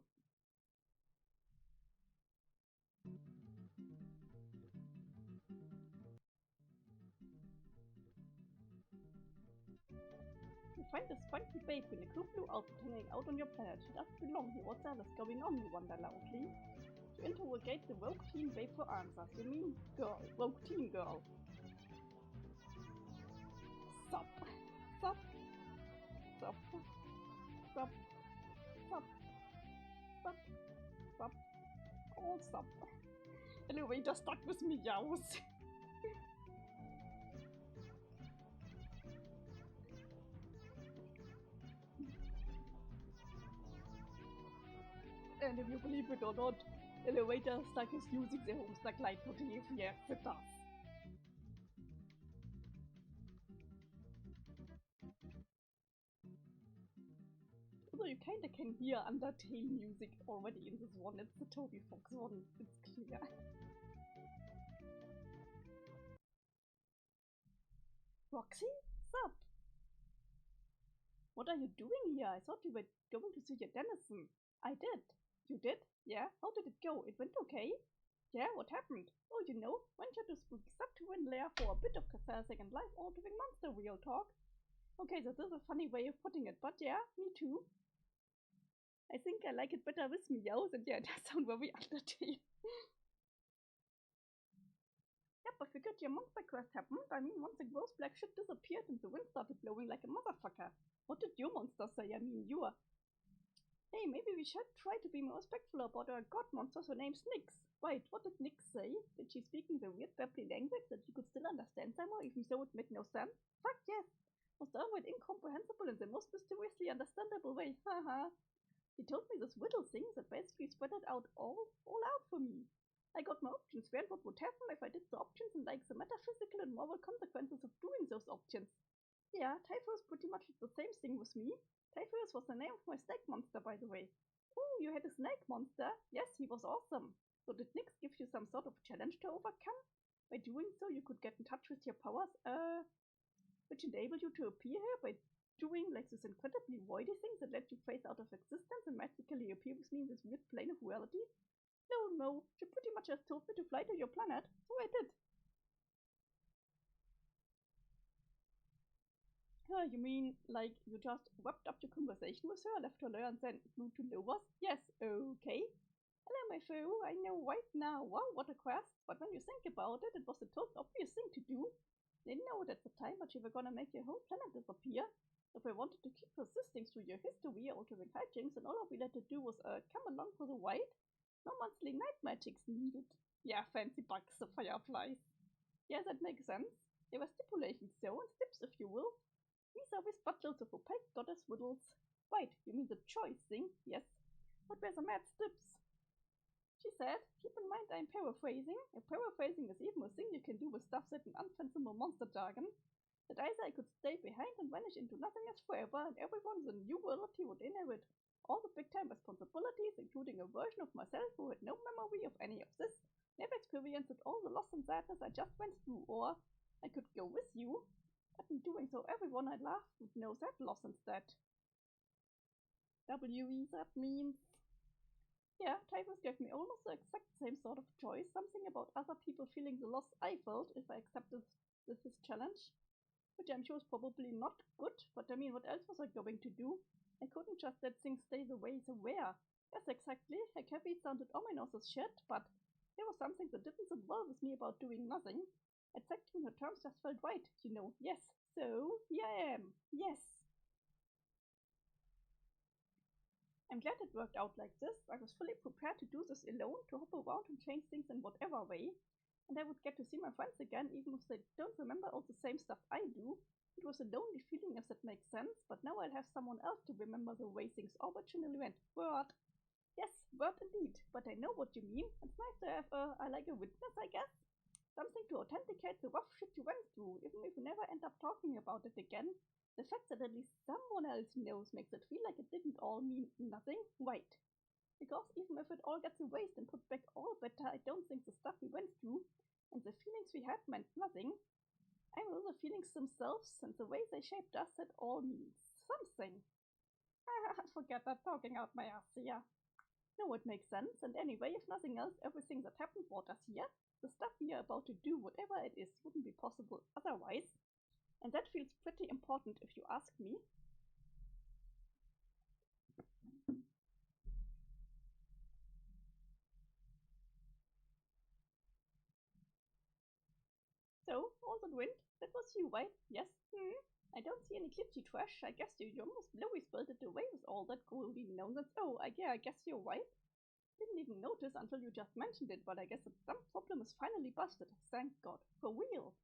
You find a spunky babe in a cool blue outfit hanging out on your planet. She doesn't belong here. What the hell is going on, you wonder loudly? To interrogate the rogue teen babe for answers. You mean girl, rogue teen girl. Stop. Stop. Stop. Stop. Stop. Stop. Stop. Oh, stop. Elevator stuck with meows. And if you believe it or not, Elevator Stuck is using the Homestuck leitmotif. Yes, it does. Although you kinda can hear Undertale music already in this one. It's the Toby Fox one. It's clear. Roxy? Sup? What are you doing here? I thought you were going to see your Dennison. I did. You did? Yeah? How did it go? It went okay? Yeah, what happened? Oh, you know, venture to spooky subterranean lair for a bit of catharsis and life-altering monster real talk. Okay, so this is a funny way of putting it, but yeah, me too. I think I like it better with meows, and yeah, it does sound very Undertale. Yep, I figured your monster quest happened. I mean, once the gross black shit disappeared and the wind started blowing like a motherfucker. What did your monster say? I mean, you are. Hey, maybe we should try to be more respectful about our god monsters who name's Nyx. Wait, what did Nyx say? Did she speak in the weird babbly language that you could still understand somehow, even though it made no sense? Fuck yes! Was downright incomprehensible in the most mysteriously understandable way. Haha. He told me this riddle thing that basically spread it out all out for me. I got my options where and what would happen if I did the options and like the metaphysical and moral consequences of doing those options. Yeah, Typhus pretty much did the same thing with me. Typhus was the name of my snake monster, by the way. Oh, you had a snake monster? Yes, he was awesome. So did Nyx give you some sort of challenge to overcome? By doing so, you could get in touch with your powers, which enabled you to appear here by doing like this incredibly voidy thing that let you phase out of existence and magically appear with me in this weird plane of reality? No, she pretty much just told me to fly to your planet, so I did. You mean, like, you just wrapped up your conversation with her, left her there and then flew to Lovas? Yes, okay. Hello, my foe, I know right now, wow, what a quest, but when you think about it, it was the total obvious thing to do. Didn't know it at the time, but you were gonna make your whole planet disappear. If I wanted to keep persisting through your history, altering hijinks, and all we had to do was come along for the ride, No monthly night magics needed. Yeah, fancy bugs of fireflies. Yeah, that makes sense. There were stipulations, so, and steps, if you will. These are with buttloads of opaque goddess whittles. Wait, you mean the choice thing? Yes. But where's the mad steps? She said, keep in mind I'm paraphrasing. Paraphrasing is even a thing you can do with stuff set in unfathomable monster jargon. That either I could stay behind and vanish into nothingness forever, and everyone in the new reality would inherit all the big-time responsibilities, including a version of myself who had no memory of any of this, never experienced all the loss and sadness I just went through, or I could go with you, but in doing so everyone I loved would know that loss instead. WE, that means... Yeah, Typhus gave me almost the exact same sort of choice, something about other people feeling the loss I felt if I accepted this challenge. Which I'm sure is probably not good, but I mean, what else was I going to do? I couldn't just let things stay the way they were. Yes, exactly. Like heavy sounded ominous as shit, but there was something that didn't sit well with me about doing nothing. Accepting her terms just felt right, you know. Yes, so here I am. Yes. I'm glad it worked out like this. I was fully prepared to do this alone, to hop around and change things in whatever way. And I would get to see my friends again, even if they don't remember all the same stuff I do. It was a lonely feeling, if that makes sense, but now I'll have someone else to remember the way things originally went. Word. Yes, word indeed, but I know what you mean. It's nice to have a witness, I guess. Something to authenticate the rough shit you went through, even if you never end up talking about it again. The fact that at least someone else knows makes it feel like it didn't all mean nothing. Right. Because even if it all gets erased and put back all better, I don't think the stuff we went through and the feelings we had meant nothing. I know the feelings themselves and the way they shaped us, that all means something. Forget that, talking out my ass here. No, it makes sense, and anyway, if nothing else, everything that happened brought us here. The stuff we are about to do, whatever it is, wouldn't be possible otherwise. And that feels pretty important if you ask me. So, all that wind, that was you, right? Yes? I don't see any glitchy trash. I guess you almost blowy spilled it away with all that cool being known. Oh, I guess you're right. Didn't even notice until you just mentioned it, but I guess the dumb problem is finally busted. Thank God. For real.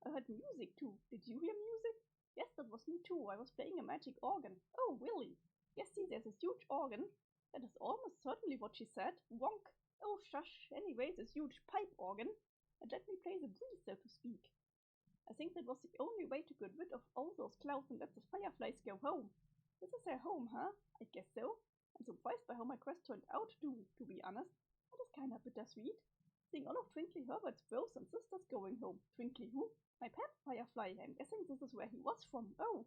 I heard music too. Did you hear music? Yes, that was me too. I was playing a magic organ. Oh, really? Yes, see, there's this huge organ. That is almost certainly what she said. Wonk. Oh, shush. Anyway, this huge pipe organ. And let me play the breeze, so to speak. I think that was the only way to get rid of all those clouds and let the fireflies go home. This is their home, huh? I guess so. I'm surprised by how my quest turned out, too, to be honest. That is kinda bittersweet. Seeing all of Twinkly Herbert's brothers and sisters going home. Twinkly who? My pet firefly. I'm guessing this is where he was from. Oh,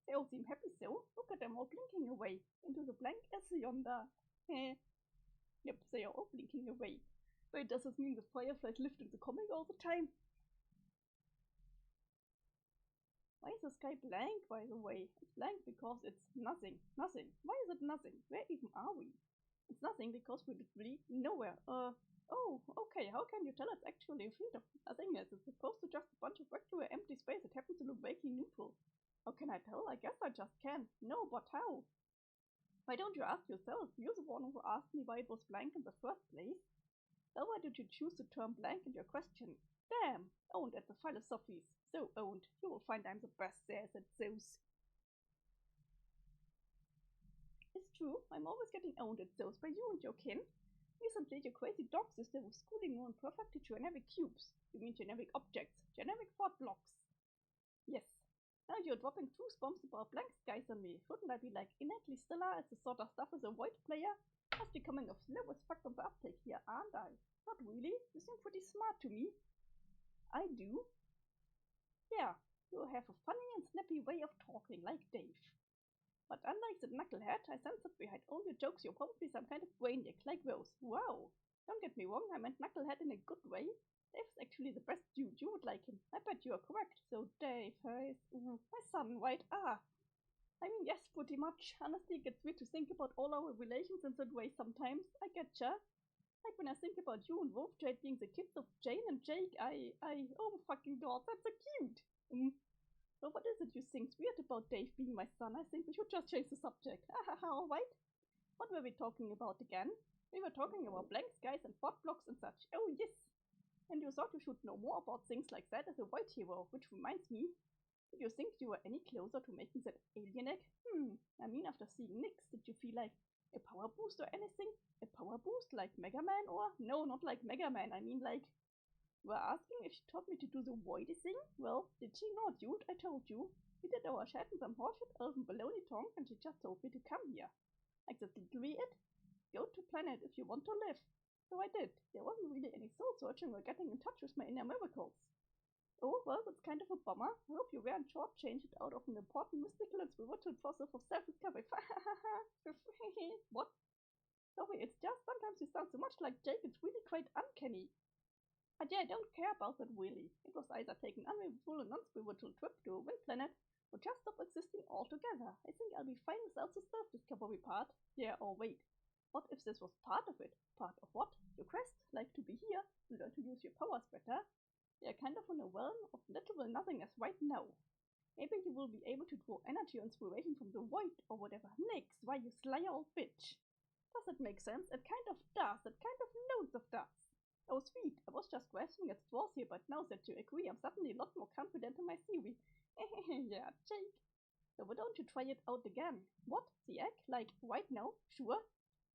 they all seem happy so. Look at them all blinking away into the blank as yonder. Yep, they are all blinking away. Wait, does this mean the fireflies lived in the comic all the time? Why is the sky blank, by the way? It's blank because it's nothing. Nothing. Why is it nothing? Where even are we? It's nothing because we're literally nowhere. Oh, okay. How can you tell it's actually a field of nothingness? It's supposed to just a bunch of regular empty space that happens to look vaguely neutral. How can I tell? I guess I just can. No, but how? Why don't you ask yourself? You're the one who asked me why it was blank in the first place. Well, why did you choose the term blank in your question? Damn! Owned at the philosophies. So owned. You will find I'm the best there, said Zeus. It's true, I'm always getting owned at Zeus by you and your kin. Recently, your crazy dog sister was schooling you on perfectly generic cubes. You mean generic objects, generic thought blocks. Yes. Now you're dropping truth bombs about blank skies on me. Shouldn't I be like innately stellar as the sort of stuff as a white player? Must be coming of slow as fuck on the uptake here, aren't I? Not really. You seem pretty smart to me. I do. Yeah, you have a funny and snappy way of talking, like Dave. But unlike the knucklehead, I sense that behind all your jokes you're probably some kind of brainiac like Rose. Wow! Don't get me wrong, I meant knucklehead in a good way. Dave's actually the best dude, you would like him. I bet you are correct. So Dave, my son, right? I mean, yes, pretty much. Honestly, it gets weird to think about all our relations in that way sometimes. I getcha. Like when I think about you and Wolfjade being the kids of Jane and Jake, oh my fucking god, that's so cute! So what is it you think's weird about Dave being my son? I think we should just change the subject. Alright. What were we talking about again? We were talking about blank skies and fog blocks and such. Oh, yes! And you thought you should know more about things like that as a white hero, which reminds me, did you think you were any closer to making that alien egg? I mean, after seeing Nyx, did you feel like a power boost or anything? A power boost like Mega Man or? No, not like Mega Man, I mean like... You were asking if she taught me to do the voidy thing? Well, did she not, dude? I told you. We did our chat in some horseshit elven baloney tongue and she just told me to come here. Like that's literally it. Go to planet if you want to live. So I did. There wasn't really any soul searching or getting in touch with my inner miracles. Oh, well, that's kind of a bummer. I hope you weren't shortchanged out of an important mystical and spiritual process of self-discovery. What? Sorry, it's just sometimes you sound so much like Jake, it's really quite uncanny. But yeah, I don't care about that really. It was either take an unreal and non-spiritual trip to a wind planet, or just stop existing altogether. I think I'll be fine without the self-discovery part. Yeah, or wait. What if this was part of it? Part of what? Your quest? Like to be here? To learn to use your powers better? They are kind of in a realm of literal nothingness right now. Maybe you will be able to draw energy or inspiration from the void or whatever. Nyx, why you sly old bitch? Does it make sense? It kind of does. It kind of loads of does. Oh sweet, I was just grasping at straws here, but now that you agree, I'm suddenly a lot more confident in my theory. Yeah, Jake. So why don't you try it out again? What? The egg? Like, right now? Sure?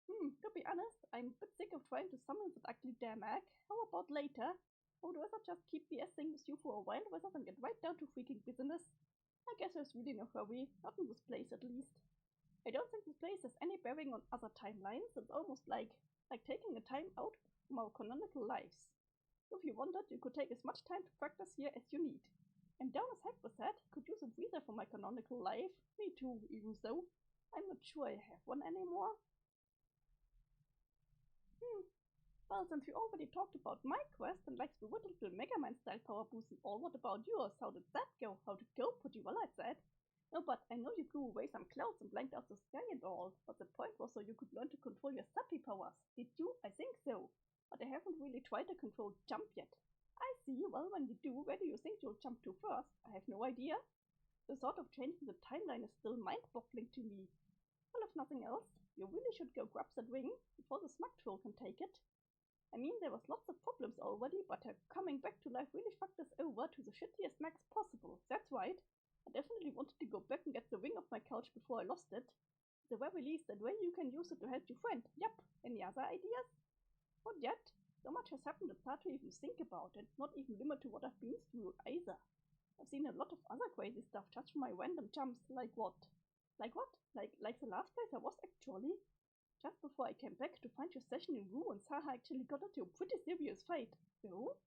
To be honest, I'm a bit sick of trying to summon that ugly damn egg. How about later? Or do I just keep BSing with you for a while rather than get right down to freaking business? I guess there's really no hurry, not in this place at least. I don't think this place has any bearing on other timelines. It's almost like taking a time out from our canonical lives. So if you wanted, you could take as much time to practice here as you need. I'm down as heck with that. Could use a breather for my canonical life. Me too, even though I'm not sure I have one anymore. Well, since we already talked about my quest and like the little Mega Man style power boost and all, what about yours? How did that go? How did it go? Pretty well, I'd said. No, but I know you blew away some clouds and blanked out the sky and all, but the point was so you could learn to control your sappy powers. Did you? I think so. But I haven't really tried to control jump yet. I see. Well, when you do, where do you think you'll jump to first? I have no idea. The thought of changing the timeline is still mind-boggling to me. Well, if nothing else, you really should go grab that ring before the smug troll can take it. I mean, there was lots of problems already, but her coming back to life really fucked us over to the shittiest max possible. That's right. I definitely wanted to go back and get the ring off my couch before I lost it. At the very least, that way you can use it to help your friend. Yup. Any other ideas? Not yet. So much has happened, it's hard to even think about, and not even limit to what I've been through either. I've seen a lot of other crazy stuff just from my random jumps. Like what? Like what? Like the last place I was actually? Just before I came back to find your session in ruins, Haha actually got into a pretty serious fight. So?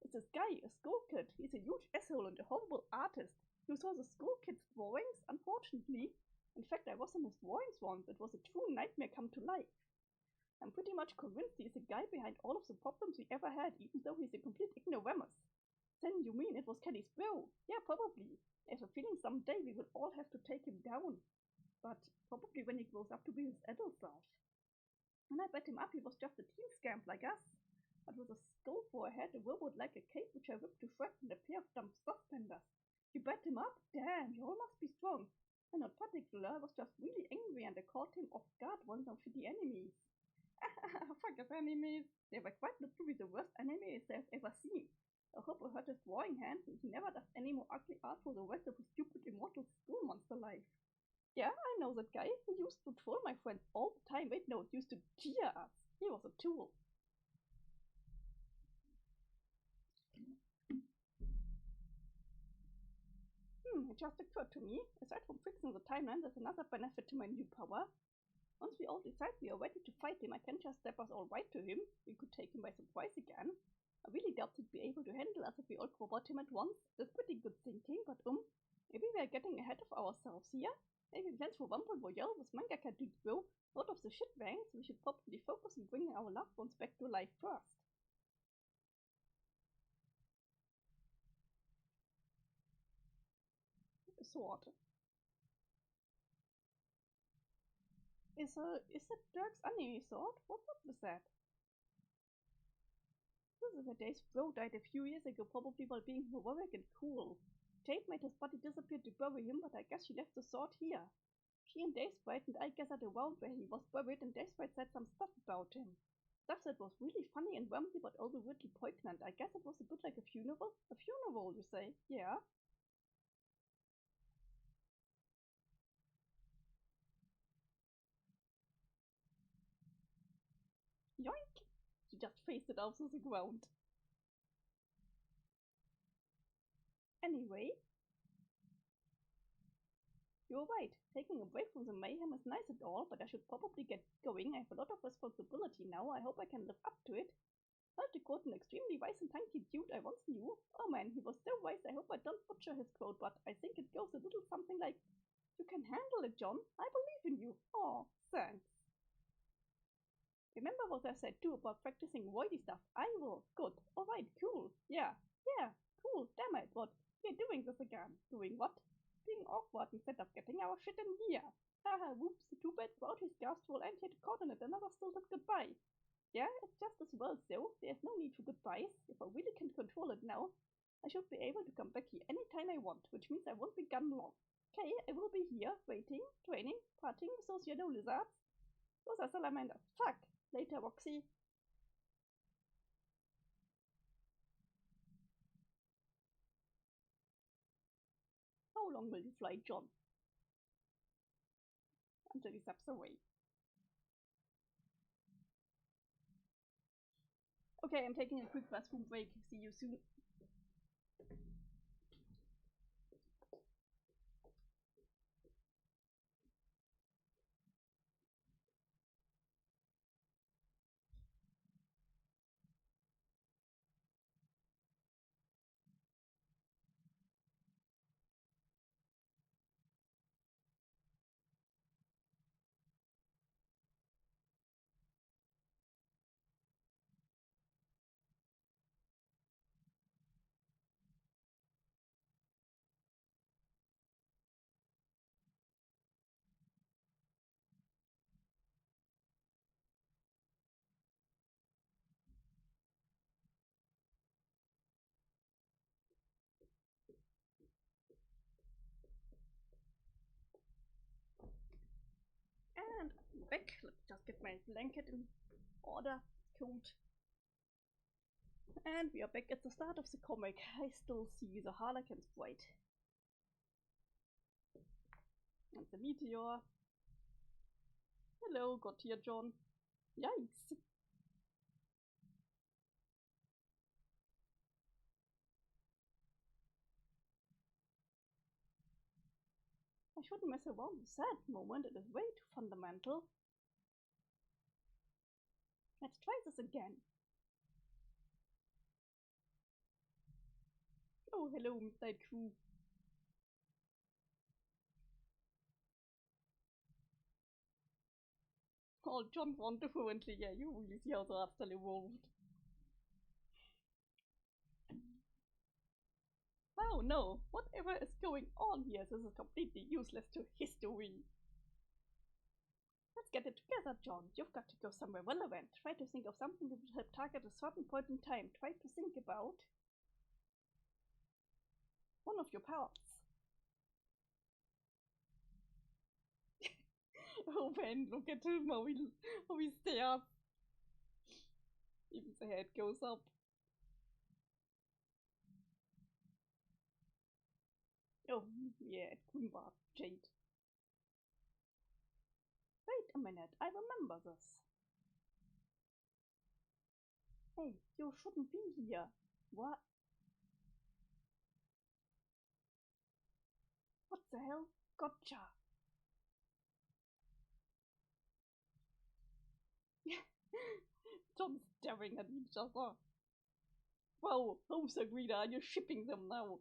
It's this guy, a Skull Kid. He's a huge asshole and a horrible artist. You saw the Skull Kid's drawings? Unfortunately. In fact, I was in his drawings once. It was a true nightmare come to life. I'm pretty much convinced he's the guy behind all of the problems we ever had, even though he's a complete ignoramus. Then you mean it was Kelly's bro? Yeah, probably. I have a feeling someday we will all have to take him down. But probably when he grows up to be his adult self. When I bet him up, he was just a teen scamp like us, but with a skull for a head, a robot like a cape which I ripped to shreds, and a pair of dumb suspenders. You bet him up? Damn, you all must be strong. And not particular, I was just really angry and I caught him off guard one of the enemies. Fuck his enemies. They were quite literally the worst enemies I've ever seen. I hope I hurt his drawing hand and he never does any more ugly art for the rest of his stupid immortal school monster life. Yeah, I know that guy. He used to troll my friends all the time. Wait, no, he used to cheer us. He was a tool. It just occurred to me. Aside from fixing the timeline, there's another benefit to my new power. Once we all decide we are ready to fight him, I can just step us all right to him. We could take him by surprise again. I really doubt he'd be able to handle us if we all robot him at once. That's pretty good thinking, but maybe we are getting ahead of ourselves here. Maybe plans for Rumble Royale with Mangaka did go out of the shit banks. We should probably focus on bringing our loved ones back to life first. A sword. Is that Dirk's anime sword? What's up with that? This is a day's bro died a few years ago, probably while being heroic and cool. Jade made his body disappear to bury him, but I guess she left the sword here. She and Daysprite and I gathered around where he was buried, and Daysprite said some stuff about him. Stuff that was really funny and wumpy but also weirdly poignant. I guess it was a bit like a funeral. A funeral, you say? Yeah. Yoink! She just faced it out to the ground. Anyway, you're right. Taking a break from the mayhem is nice and all, but I should probably get going. I have a lot of responsibility now. I hope I can live up to it. Well, to quote an extremely wise and tiny dude I once knew. Oh man, he was so wise, I hope I don't butcher his quote, but I think it goes a little something like, "You can handle it, John. I believe in you." Oh, thanks. Remember what I said too about practicing voidy stuff? I will. Good. Alright, cool. Yeah. Yeah. Cool. Damn it. What? We're doing this again. Doing what? Being awkward instead of getting our shit in gear. Haha, whoops. Too bad without his gas will end hit coordinate and never still said goodbye. Yeah, it's just as well so. There's no need for goodbyes. If I really can control it now, I should be able to come back here anytime I want, which means I won't be gone long. Okay, I will be here, waiting, training, partying with those yellow lizards. Those are salamanders. Fuck! Later, Roxy. How long will you fly, John? Until he steps away. Okay, I'm taking a quick bathroom break. See you soon. And I'm back. Let me just get my blanket in order. Cold. And we are back at the start of the comic. I still see the Harlequin sprite. And the meteor. Hello, got here, John. Yikes. I shouldn't mess around with that moment. It is way too fundamental. Let's try this again. Oh, hello, Midnight Crew. Oh, John wonderfully. Yeah, you really see how the art style evolved. Oh no, whatever is going on here, this is completely useless to history. Let's get it together, John. You've got to go somewhere relevant. Try to think of something that would help target a certain point in time. Try to think about one of your pals. Oh man, look at him, how he stares. Even the head goes up. Oh, yeah, Greenbart, Jade. Wait a minute, I remember this. Hey, you shouldn't be here. What? What the hell? Gotcha. John's staring at each other. Wow, Homestuck reader, are you shipping them now?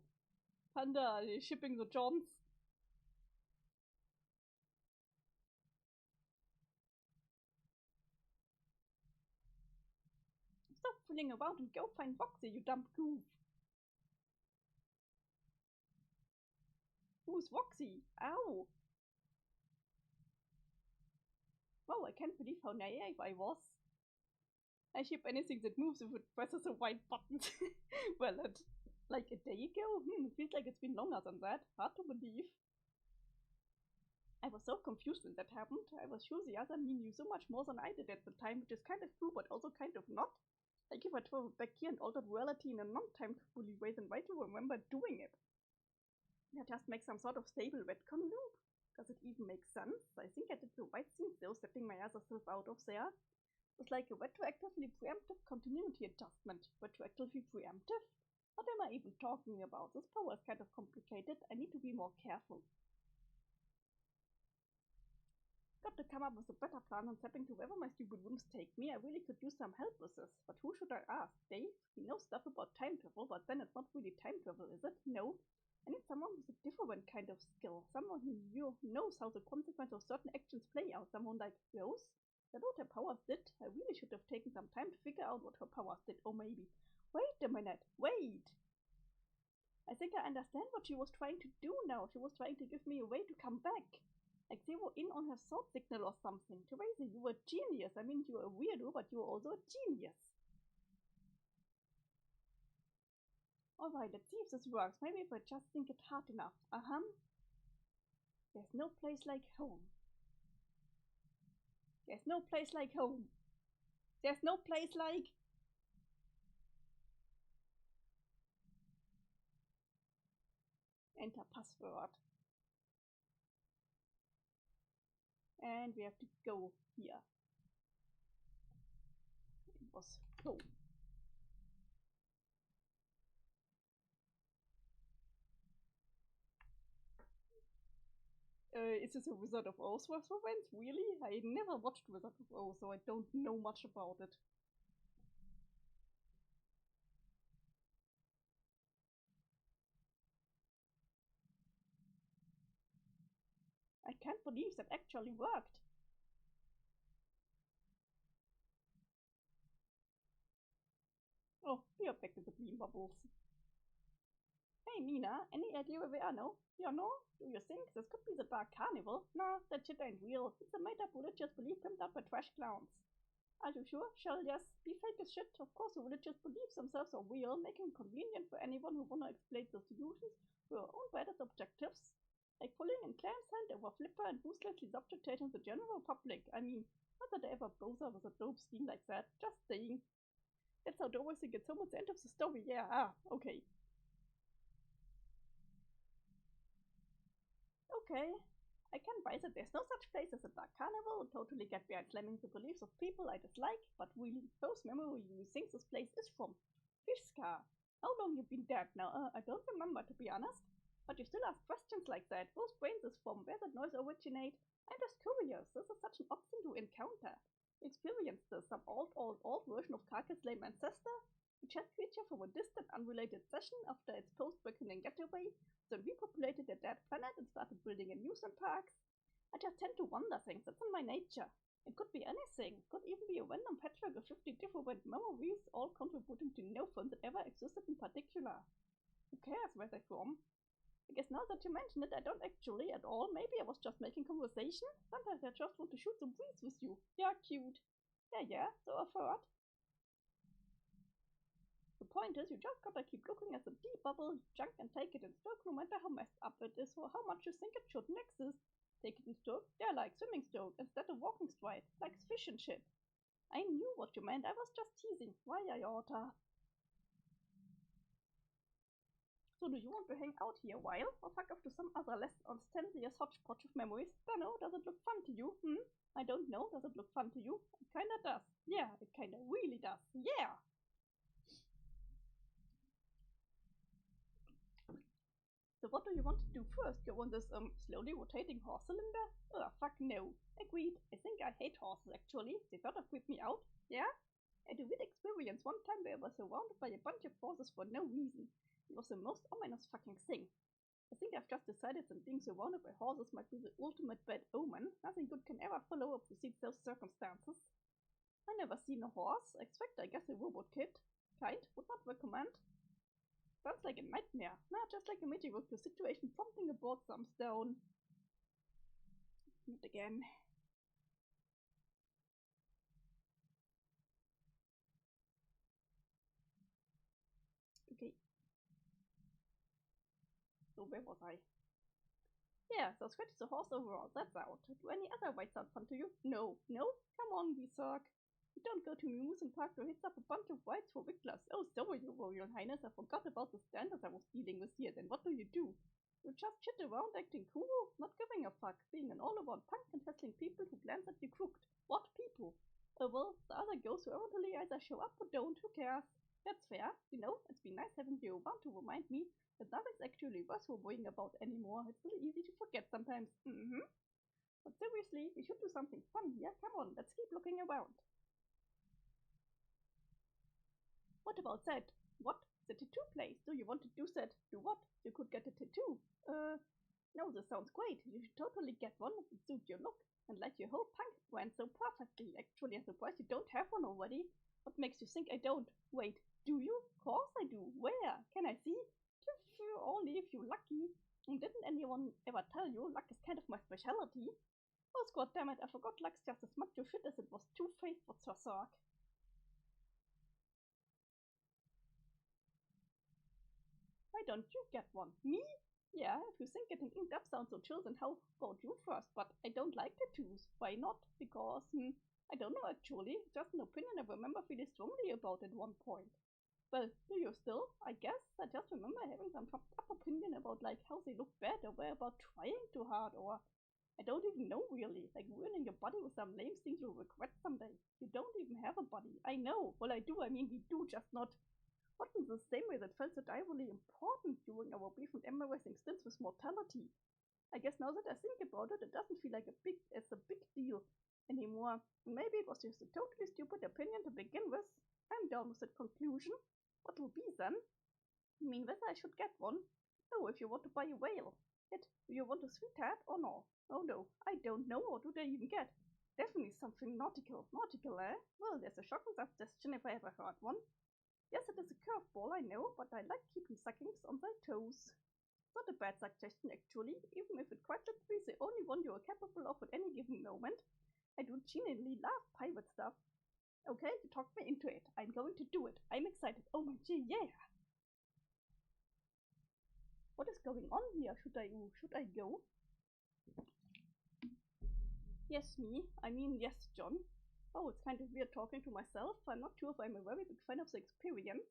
Panda, are you shipping the Johns? Stop fooling around and go find Roxy, you dumb goof. Who's Roxy? Ow! Wow, I can't believe how naive I was. I ship anything that moves if it presses a white button. Well, like a day ago? It feels like it's been longer than that. Hard to believe. I was so confused when that happened. I was sure the other me knew so much more than I did at the time, which is kind of true, but also kind of not. Like if I traveled back here and altered reality in a non-time fully way, then why do I remember doing it? I just make some sort of stable retcon loop. Does it even make sense? I think I did the right thing though, stepping my other self out of there. It's like a retroactively preemptive continuity adjustment. Retroactively preemptive? What am I even talking about? This power is kind of complicated. I need to be more careful. Got to come up with a better plan than stepping to wherever my stupid whims take me. I really could use some help with this. But who should I ask? Dave? He knows stuff about time travel, but then it's not really time travel, is it? No. I need someone with a different kind of skill. Someone who knows how the consequences of certain actions play out. Someone like Rose. That what her powers did. I really should have taken some time to figure out what her powers did. Or maybe. Wait a minute. Wait. I think I understand what she was trying to do now. She was trying to give me a way to come back. Like zero in on her thought signal or something. Teresa, you were a genius. I mean, you were a weirdo, but you were also a genius. Alright, let's see if this works. Maybe if I just think it hard enough. There's no place like home. There's no place like home. There's no place like... Enter password. And we have to go here. It was home. Is this a Wizard of Oz reference? Really? I never watched Wizard of Oz, so I don't know much about it. I can't believe that actually worked. Oh, we are back to the green bubbles. Hey Nina, any idea where we are now? You know? Do you think this could be the Dark Carnival? Nah, that shit ain't real. It's a made-up religious belief pimped up by trash clowns. Are you sure? Shall yes, be fake as shit. Of course the religious beliefs themselves are real, making it convenient for anyone who wanna explain the solutions for their own better objectives. Like pulling in Claire's hand over Flipper and ruthlessly subjugating the general public. I mean, not that I ever bother with a dope scheme like that. Just saying. That's how Dorothy gets home at the end of the story. Yeah, okay. Okay, I can buy that there's no such place as a Dark Carnival. Totally get behind slamming the beliefs of people I dislike, but really, whose memory you think this place is from? Fishka. How long you been dead now? I don't remember, to be honest. But you still ask questions like that. Whose brains is from? Where did noise originate? I'm just curious. This is such an odd thing to encounter. Experienced this, some old version of Karka's lame ancestor? A chat creature from a distant, unrelated session after its post-reckoning getaway, then repopulated a dead planet and started building a amusement parks? I just tend to wonder things. That's in my nature. It could be anything. Could even be a random patchwork of 50 different memories, all contributing to no fun that ever existed in particular. Who cares where they're from? I guess now that you mention it, I don't actually at all. Maybe I was just making conversation. Sometimes I just want to shoot some breeze with you. Yeah, cute. Yeah, so I've heard. The point is, you just gotta keep looking at the deep bubble junk and take it in stoke, no matter how messed up it is or how much you think it shouldn't exist. Take it in stoke? Yeah, like swimming stoke, instead of walking straight, like fish and shit. I knew what you meant, I was just teasing. Why, Iota? So do you want to hang out here a while, or fuck off to some other less ostentatious hodgepodge of memories? Dunno, does it look fun to you? I don't know, does it look fun to you? It kinda does. Yeah, it kinda really does. Yeah! So what do you want to do first? Go on this slowly rotating horse cylinder? Ugh, fuck no. Agreed. I think I hate horses actually. They sort of creep me out. Yeah? I had a weird experience one time where I was surrounded by a bunch of horses for no reason. It was the most ominous fucking thing. I think I've just decided that being surrounded by horses might be the ultimate bad omen. Nothing good can ever follow or precede those circumstances. I never seen a horse, except I guess a robot kid. Kind, would not recommend. Sounds like a nightmare. Nah, just like a medieval situation prompting a board thumbs down. Not again. Okay. So where was I? Yeah, so scratch the horse overall, that's out. Do any other whites sound fun to you? No. No? Come on, Visok. You don't go to amusement park to hit up a bunch of whites for wigglers. Oh, sorry, your Royal Highness, I forgot about the standards I was dealing with here. Then what do? You just shit around acting cool, not giving a fuck, being an all-around punk and hassling people who glance at you crooked. What people? Well, the other girls who eventually either show up or don't, who cares? That's fair. You know, it's been nice having you around to remind me that nothing's actually worth worrying about anymore. It's really easy to forget sometimes. But seriously, we should do something fun here. Come on, let's keep looking around. What about that? What? The tattoo place? Do you want to do that? Do what? You could get a tattoo. No, this sounds great. You should totally get one that would suit your look and like your whole punk brand so perfectly. Actually, I'm surprised you don't have one already. What makes you think I don't? Wait, do you? Of course I do. Where? Can I see? Only if you're lucky. And didn't anyone ever tell you luck is kind of my specialty? Oh, goddammit, I forgot luck's just as much your shit as it was Two-Faced for Sassak. Why don't you get one? Me? Yeah, if you think getting inked up sounds so chill, then how about you first? But I don't like tattoos. Why not? Because, I don't know actually. Just an opinion I remember feeling strongly about at one point. Well, do you still? I guess. I just remember having some fucked up opinion about like how they look bad or were about trying too hard or I don't even know really. Like ruining your body with some lame things you'll regret someday. You don't even have a body. I know. Well, I do. I mean, we do, just not in the same way that felt so direly important during our brief and embarrassing stints with mortality. I guess now that I think about it, it doesn't feel like a big deal anymore. Maybe it was just a totally stupid opinion to begin with. I'm down with that conclusion. What will be then? I mean, whether I should get one? Oh, if you want to buy a whale. Yet, do you want a sweetheart or no? Oh no, I don't know. What do they even get? Definitely something nautical. Nautical, eh? Well, there's a shocking suggestion if I ever heard one. Yes, it is a curveball, I know, but I like keeping suckings on my toes. Not a bad suggestion, actually, even if it quite literally is the only one you are capable of at any given moment. I do genuinely love pirate stuff. Okay, you talked me into it. I'm going to do it. I'm excited. Oh my gee, yeah! What is going on here? Should I go? Yes, me. I mean, yes, John. Oh, it's kind of weird talking to myself. I'm not sure if I'm a very big fan of the experience.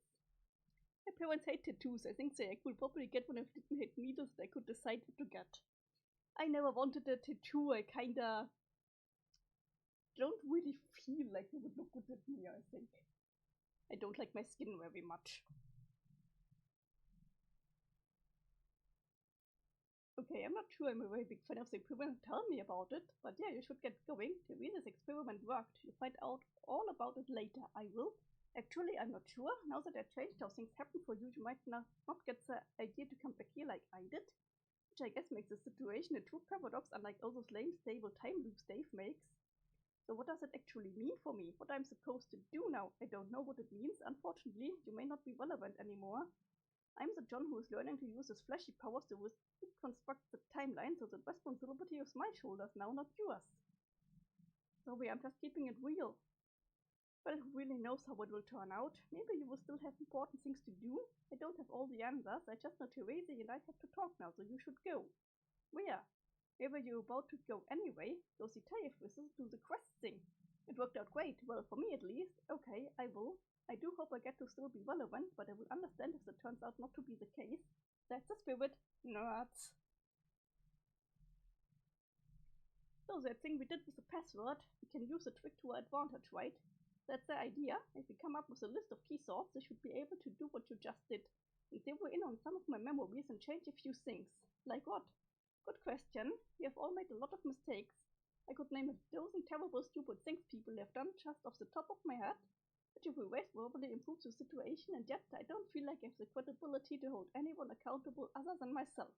My parents hate tattoos. I think I could probably get one if I didn't hate needles that I could decide what to get. I never wanted a tattoo. I kinda don't really feel like it would look good at me, I think. I don't like my skin very much. Okay, I'm not sure I'm a very big fan of the experiment. Tell me about it. But yeah, you should get going. The way this experiment worked, you'll find out all about it later. I will. Actually, I'm not sure. Now that I changed how things happen for you, you might not get the idea to come back here like I did. Which I guess makes the situation a true paradox, unlike all those lame, stable time loops Dave makes. So what does it actually mean for me? What I'm supposed to do now? I don't know what it means. Unfortunately, you may not be relevant anymore. I'm the John who is learning to use his flashy powers to reconstruct the timeline, so the responsibility is my shoulders now, not yours. Sorry, I'm just keeping it real. Well, who really knows how it will turn out? Maybe you will still have important things to do. I don't have all the answers. I just know Therese and I have to talk now, so you should go. Where? Where were you about to go anyway? Go see Typhus, do the quest thing. It worked out great. Well, for me at least. Okay, I will. I do hope I get to still be relevant, but I will understand if it turns out not to be the case. That's the spirit. Nerds. So that thing we did with the password, we can use the trick to our advantage, right? That's the idea. If we come up with a list of key sorts, they should be able to do what you just did. And zero in on some of my memories and change a few things. Like what? Good question. We have all made a lot of mistakes. I could name a dozen terrible, stupid things people have done just off the top of my head. But if we wait, probably improve the situation, and yet I don't feel like I have the credibility to hold anyone accountable other than myself.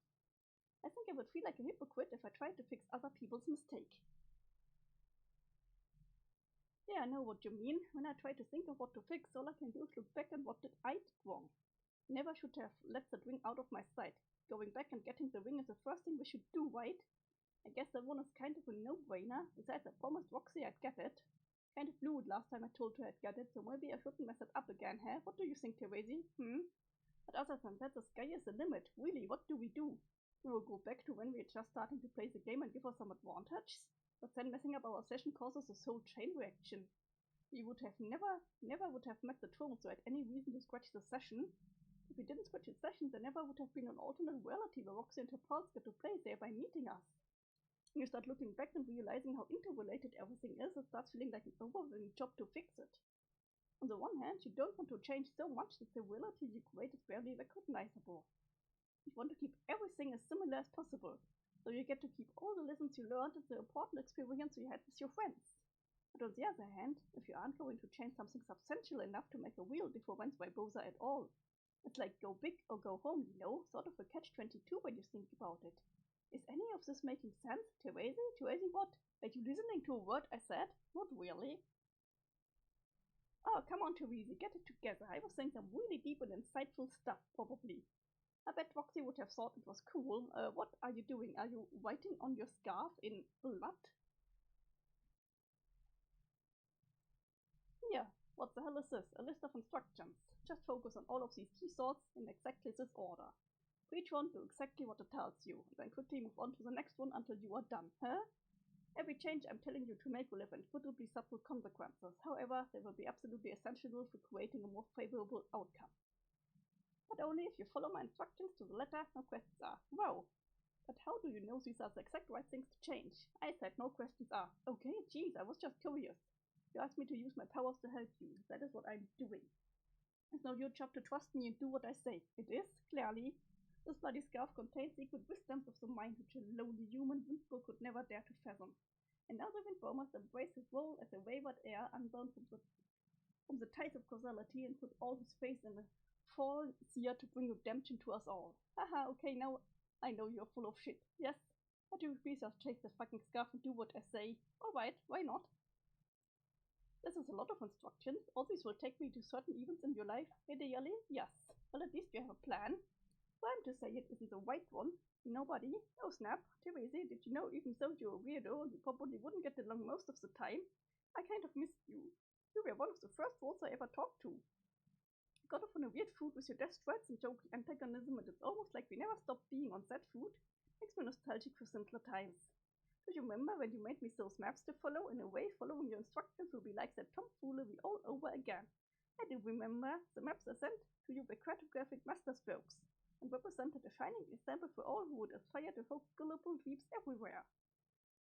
I think I would feel like a hypocrite if I tried to fix other people's mistake. Yeah, I know what you mean. When I try to think of what to fix, all I can do is look back at what did I did wrong. Never should have let that ring out of my sight. Going back and getting the ring is the first thing we should do, right? I guess that one is kind of a no-brainer. Besides, I promised Roxy I'd get it. Kind of blew it last time I told her I'd get it, so maybe I shouldn't mess it up again, huh? What do you think, Therese? But other than that, the sky is the limit. Really, what do we do? We will go back to when we are just starting to play the game and give us some advantages, but then messing up our session causes a whole chain reaction. We would have never would have met the trolls or had any reason to scratch the session. If we didn't scratch the session, there never would have been an alternate reality where Roxy and her pals get to play there by meeting us. When you start looking back and realizing how interrelated everything is, it starts feeling like an overwhelming job to fix it. On the one hand, you don't want to change so much that the reality you create is barely recognizable. You want to keep everything as similar as possible, so you get to keep all the lessons you learned and the important experience you had with your friends. But on the other hand, if you aren't going to change something substantial enough to make a real difference by Boza at all, it's like go big or go home, you know, sort of a catch-22 when you think about it. Is any of this making sense, Therese? Therese what? Are you listening to a word I said? Not really. Oh, come on, Therese, get it together. I was saying some really deep and insightful stuff, probably. I bet Roxy would have thought it was cool. What are you doing? Are you writing on your scarf in blood? Yeah, what the hell is this? A list of instructions. Just focus on all of these key thoughts in exactly this order. For each one, do exactly what it tells you, and then quickly move on to the next one until you are done, huh? Every change I'm telling you to make will have incredibly subtle consequences. However, they will be absolutely essential for creating a more favorable outcome. But only if you follow my instructions to the letter, no questions asked. Wow! But how do you know these are the exact right things to change? I said no questions asked. Okay, geez, I was just curious. You asked me to use my powers to help you. That is what I'm doing. It's now your job to trust me and do what I say. It is, clearly. This bloody scarf contains secret wisdoms of the mind which a lowly human windbow could never dare to fathom. And now the windbow must embrace his role as a wayward heir unbound from the ties of causality and put all his faith in the fall seer to bring redemption to us all. Haha, okay, now I know you're full of shit. Yes? But you please just take the fucking scarf and do what I say. Alright, why not? This is a lot of instructions. All these will take me to certain events in your life. Ideally, yes. Well, at least you have a plan. So I'm to say it isn't the right one. Nobody. Oh snap. Therese, did you know even though you're a weirdo and you probably wouldn't get along most of the time, I kind of missed you. You were one of the first ones I ever talked to. Got off on a weird food with your death threats and joke antagonism, and it's almost like we never stopped being on that food. Makes me nostalgic for simpler times. Do you remember when you made me those maps to follow? In a way, following your instructions will be like that tomfoolery all over again. I do remember. The maps are sent to you by cartographic masterstrokes, and represented a shining example for all who would aspire to hope gullible dweebs everywhere.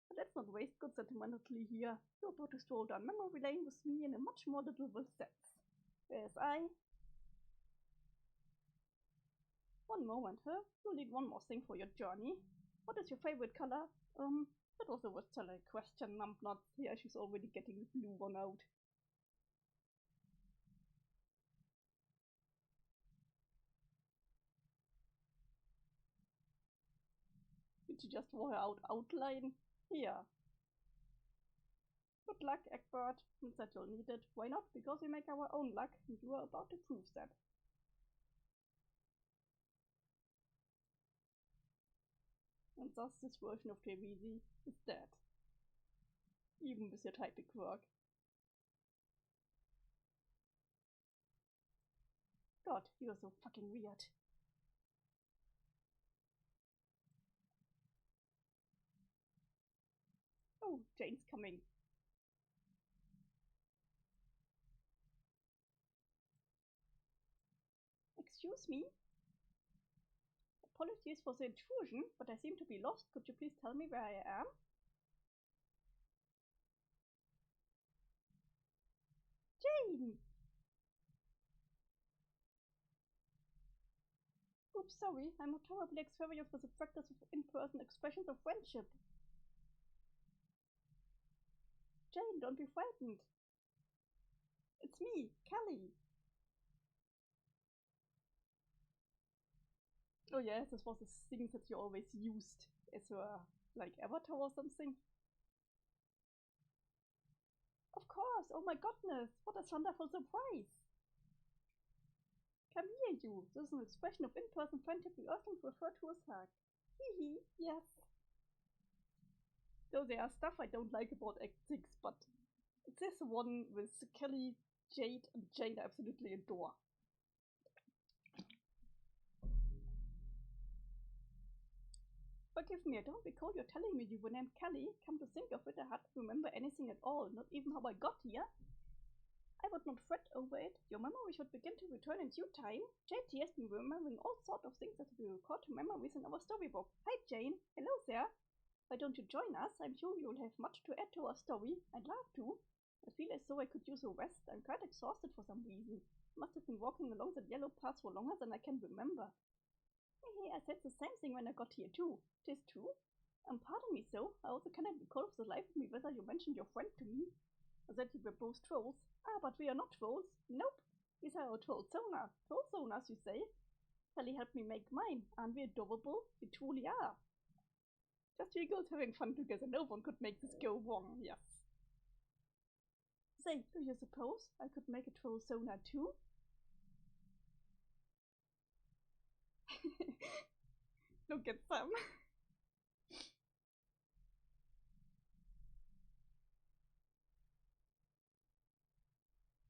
But let's not waste good sentimentally here. You're about to stroll down memory lane with me in a much more literal sense. Whereas I... One moment, huh? You'll need one more thing for your journey. What is your favorite color? That was a silly question, numbnuts. Yeah, she's already getting the blue one out. Did you just draw her out outline? Here. Good luck, Egbert. Means that you'll need it. Why not? Because we make our own luck, and you are about to prove that. And thus this version of Therese is dead. Even with your typing quirk. God, you are so fucking weird. Oh, Jane's coming. Excuse me? Apologies for the intrusion, but I seem to be lost. Could you please tell me where I am? Jane! Oops, sorry. I'm not terribly experienced with the practice of in-person expressions of friendship. Jane, don't be frightened. It's me, Kelly. Oh yes, this was the thing that you always used as your, like, avatar or something. Of course, oh my goodness, what a wonderful surprise. Come here, you. This is an expression of in-person friendship we often refer to as hug. Hee, yes. Though there are stuff I don't like about Act 6, but this one with Kelly, Jade, and Jane I absolutely adore. Forgive me, I don't recall you telling me you were named Kelly. Come to think of it, I hardly remember anything at all, not even how I got here. I would not fret over it. Your memory should begin to return in due time. JT has been remembering all sorts of things as we record to memories in our storybook. Hi, Jane. Hello there. Why don't you join us? I'm sure you'll have much to add to our story. I'd love to. I feel as though I could use a rest. I'm quite exhausted for some reason. Must have been walking along the yellow path for longer than I can remember. Hey, I said the same thing when I got here too. 'Tis true. Pardon me, so. I also cannot recall for the life of me whether you mentioned your friend to me. Or that you were both trolls. Ah, but we are not trolls. Nope. These are our troll sonar. Troll sonars, you say? Sally helped me make mine. Aren't we adorable? We truly are. Just three girls having fun together. No one could make this go wrong. Yes. Say, do you suppose I could make a troll sonar too? Look at them.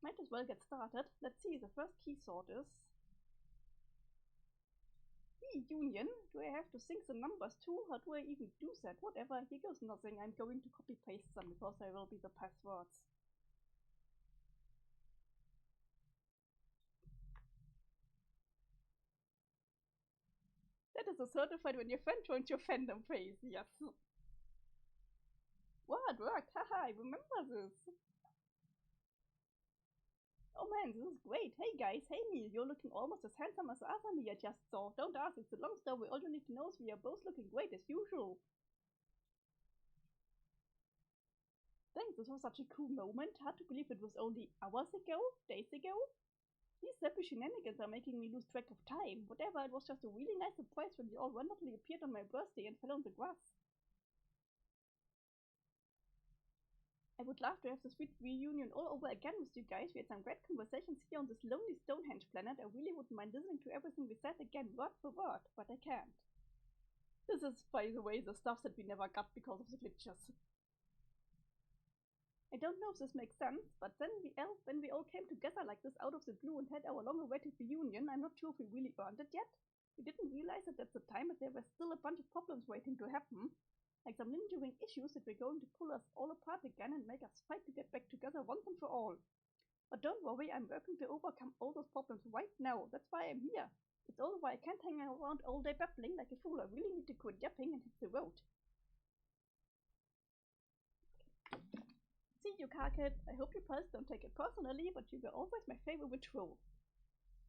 Might as well get started. Let's see, the first key sort is Union. Do I have to sync the numbers too? How do I even do that? Whatever, here goes nothing. I'm going to copy paste them because they will be the passwords. That is a certified when your friend joins your fandom phase, yes. What worked? Haha, I remember this. Oh man, this is great. Hey guys, hey Neil, you're looking almost as handsome as the other me I just saw. Don't ask, it's a long story. All you need to know is we are both looking great as usual. Thanks, this was such a cool moment. Hard to believe it was only hours ago? Days ago? These sappy shenanigans are making me lose track of time. Whatever, it was just a really nice surprise when you all randomly appeared on my birthday and fell on the grass. I would love to have this sweet reunion all over again with you guys. We had some great conversations here on this lonely Stonehenge planet. I really wouldn't mind listening to everything we said again, word for word, but I can't. This is, by the way, the stuff that we never got because of the glitches. I don't know if this makes sense, but then when we all came together like this out of the blue and had our long-awaited reunion, I'm not sure if we really earned it yet. We didn't realize it at the time, but there were still a bunch of problems waiting to happen. Like some lingering issues that were going to pull us all apart again and make us fight to get back together once and for all. But don't worry, I'm working to overcome all those problems right now. That's why I'm here. It's all why I can't hang around all day babbling like a fool. I really need to quit yapping and hit the road. See you, Carkid. I hope you pals don't take it personally, but you were always my favorite troll.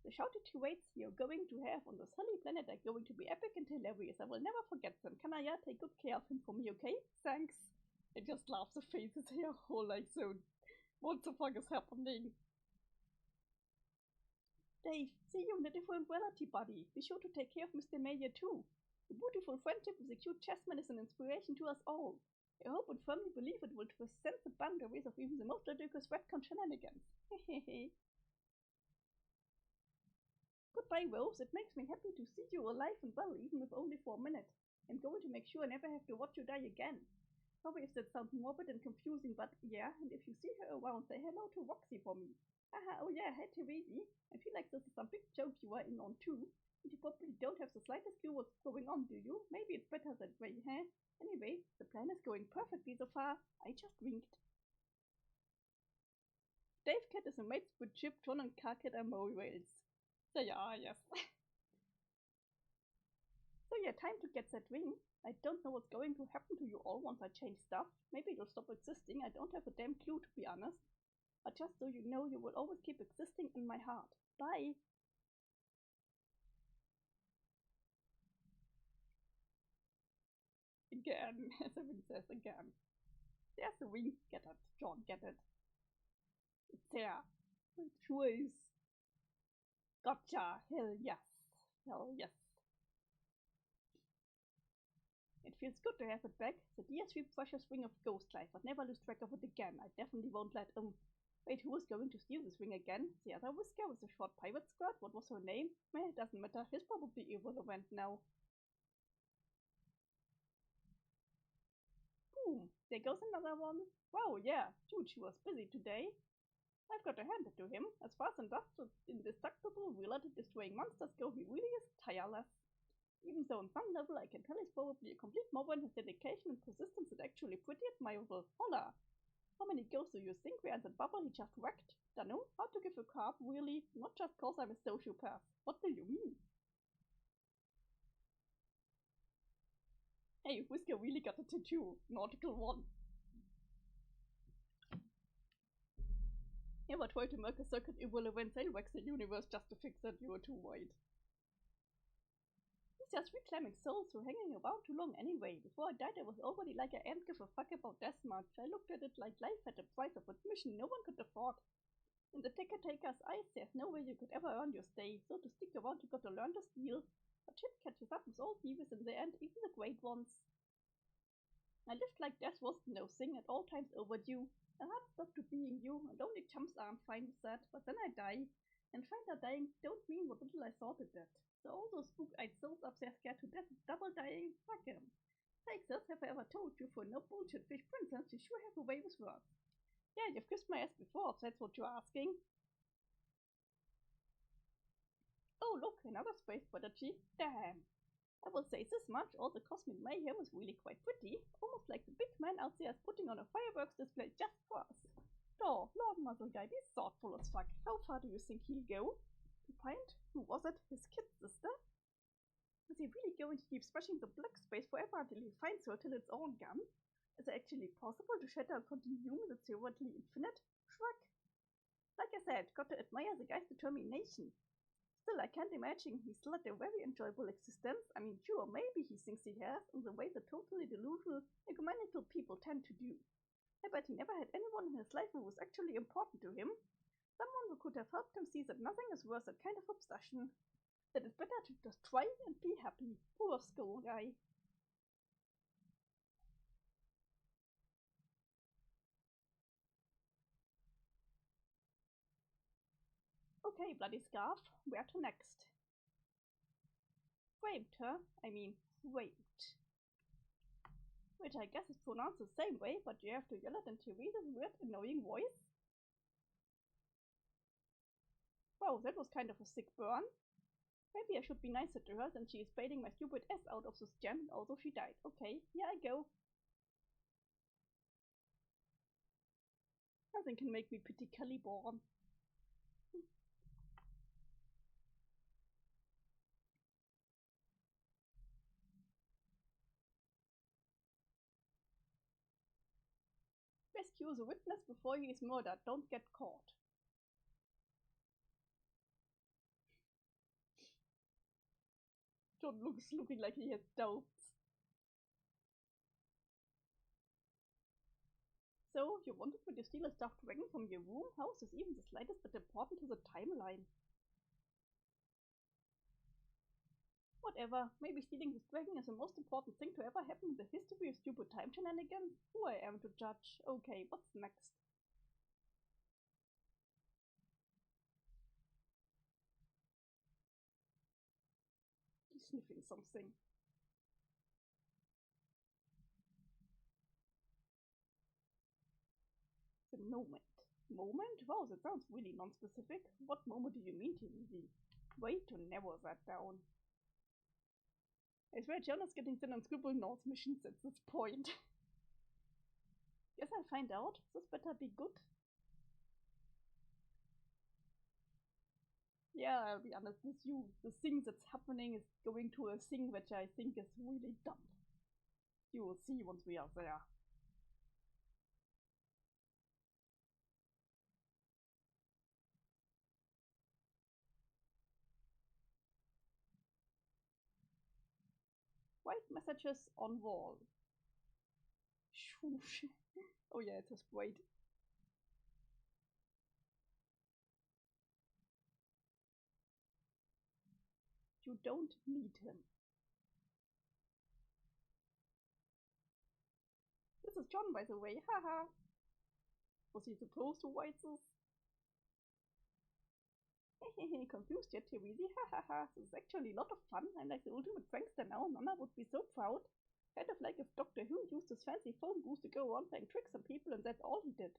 The shouted tirades you're going to have on the sunny planet are going to be epic and hilarious. I will never forget them. Kanaya, take good care of him for me, okay? Thanks. I just love the faces here. Oh, like so. What the fuck is happening? Dave, see you in a different reality, buddy. Be sure to take care of Mr. Mayor too. The beautiful friendship with the cute chessman is an inspiration to us all. I hope and firmly believe it will transcend the boundaries of even the most ludicrous retcon shenanigans. Hehehe. Goodbye, Rose. It makes me happy to see you alive and well, even if only for a minute. I'm going to make sure I never have to watch you die again. Sorry if that sounds morbid and confusing, but yeah, and if you see her around, say hello to Roxy for me. Haha, oh yeah, hey Teresi. I feel like this is some big joke you are in on too. And you probably don't have the slightest clue what's going on, do you? Maybe it's better that way, huh? Anyway, the plan is going perfectly so far. I just winked. Dave Cat is a mates with Chip, John and Carkid are Mole Whales. They are, yes. So yeah, time to get that ring. I don't know what's going to happen to you all once I change stuff. Maybe it'll stop existing. I don't have a damn clue, to be honest. But just so you know, you will always keep existing in my heart. Bye! Again, as Evan says again. There's the ring. Get it, John, get it. It's there. It sure is. Gotcha! Hell yes. Hell yes. It feels good to have it back. The dear sweet precious ring of ghost life, but never lose track of it again. I definitely won't let Wait, who is going to steal this ring again? The other whisker with the short pirate skirt? What was her name? Meh, it doesn't matter. He's probably irrelevant now. Boom! There goes another one. Wow, yeah. Dude, she was busy today. I've got to hand it to him. As far as indestructible, related destroying monsters go, he really is tireless. Even though on some level I can tell he's probably a complete mob and his dedication and persistence is actually pretty admirable. Holla! How many ghosts do you think were in that bubble he just wrecked? Dunno, how to give a carb, really? Not just cause I'm a sociopath. What do you mean? Hey, Whisker really got a tattoo. Nautical 1. Ever tried to make a circuit irrelevant sale wax the universe just to fix that you were too white? He's just reclaiming souls who hanging around too long anyway. Before I died I was already like I ain't give a fuck about death much. I looked at it like life had a price of admission no one could afford. In the ticket taker's eyes there's no way you could ever earn your stay, so to stick around you gotta learn to steal. But shit catches up with all thieves in the end, even the great ones. I lived like death wasn't no thing, at all times overdue. A hard stop to being you, and only chumps aren't fine with that, but then I die. And find that dying don't mean what little I thought it did. So all those spook-eyed souls up there scared to death of double dying, fuck 'em. Take this, have I ever told you, for no bullshit fish princess, you sure have a way with words. Yeah, you've kissed my ass before, if that's what you're asking. Oh look, another space prodigy. Damn. I will say this much, all the cosmic mayhem is really quite pretty, almost like the big man out there is putting on a fireworks display just for us. Oh, Lord Muzzle Guy, be thoughtful as fuck. How far do you think he'll go? To find, who was it, his kid sister? Is he really going to keep smashing the black space forever until he finds her till it's all gone? Is it actually possible to shatter a continuum that's theoretically infinite? Shrug. Like I said, got to admire the guy's determination. Still, I can't imagine he still had a very enjoyable existence. I mean, sure, maybe he thinks he has, in the way the totally delusional, egomaniacal people tend to do. I bet he never had anyone in his life who was actually important to him. Someone who could have helped him see that nothing is worth that kind of obsession. That it's better to just try and be happy. Poor Skull Guy. Okay, Bloody Scarf, where to next? Framed, huh? I mean, framed. Which I guess is pronounced the same way, but you have to yell it in Theresa's weird, annoying voice. Wow, that was kind of a sick burn. Maybe I should be nicer to her since she is baiting my stupid ass out of this gem, although she died. Okay, here I go. Nothing can make me pity Caliborn. Rescue the witness before he is murdered. Don't get caught. John looks looking like he has doubts. So, you wanted me to steal a stuffed dragon from your room? How is this even the slightest bit important to the timeline? Whatever, maybe stealing this dragon is the most important thing to ever happen in the history of stupid time shenanigans? Who I am to judge. Okay, what's next? He's sniffing something. The moment. Moment? Wow, that sounds really non-specific. What moment do you mean, Theresa? Way to narrow that down. I swear Jonah's getting thin on Scribble North missions at this point. Guess I'll find out. This better be good. Yeah, I'll be honest with you. The thing that's happening is going to a thing which I think is really dumb. You will see once we are there. White messages on wall. Shoosh. Oh yeah, it says white. You don't need him. This is John, by the way. Haha. Was he supposed to write this? Hehehe, confused yet, Theresa? Hahaha. This is actually a lot of fun. I'm like the ultimate prankster now. Nana would be so proud. Kind of like if Doctor Who used his fancy phone booth to go around playing tricks on people and that's all he did.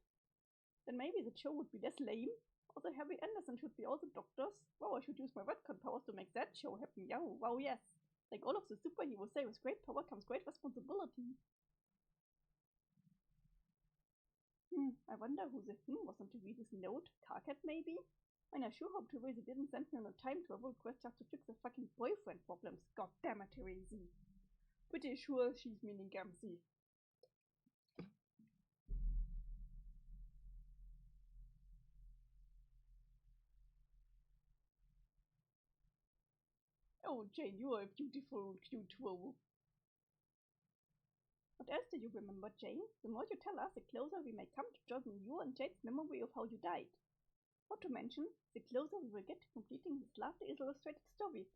Then maybe the show would be less lame. Also, Harry Anderson should be all the doctors. Wow, I should use my retcon powers to make that show happen. Yeah, wow, yes. Like all of the superheroes say, with great power comes great responsibility. I wonder who the wasn't to read this note. Carcat, maybe? And I sure hope Therese didn't send me on a time travel quest just to fix her fucking boyfriend problems. God damn it, Therese. Pretty sure she's meaning Gamsey. Oh, Jane, you are a beautiful, cute woe. What else do you remember, Jane? The more you tell us, the closer we may come to jogging you and Jane's memory of how you died. Not to mention, the closer we will get to completing this lovely illustrated story.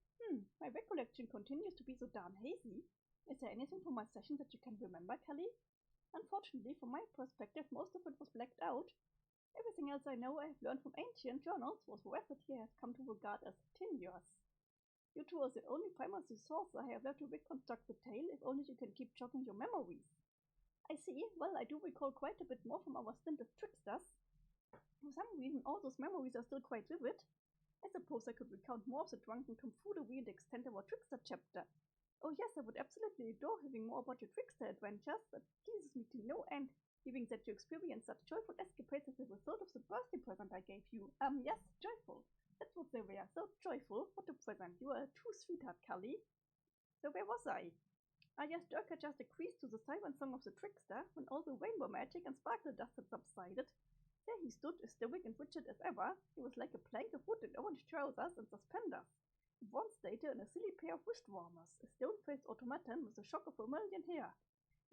My recollection continues to be so darn hazy. Is there anything from my session that you can remember, Kelly? Unfortunately, from my perspective, most of it was blacked out. Everything else I know I have learned from ancient journals was rapidly has come to regard as tenuous. You two are the only primary source I have left to reconstruct the tale, if only you can keep jogging your memories. I see. Well, I do recall quite a bit more from our stint as tricksters. For some reason, all those memories are still quite vivid. I suppose I could recount more of the drunken tomfoolery and extend our trickster chapter. Oh yes, I would absolutely adore hearing more about your trickster adventures. That pleases me to no end, hearing that you experienced such joyful escapades as a result of the birthday present I gave you. Yes, joyful. That's what they were. So joyful. What a present. You are a true sweetheart, Cully. So where was I? Yes, Dirk had just decreased to the siren song of the trickster when all the rainbow magic and sparkle dust had subsided. There he stood, as stoic and rigid as ever. He was like a plank of wood in orange trousers and suspenders, a bronze stater and a silly pair of wrist warmers, a stone-faced automaton with a shock of vermilion hair,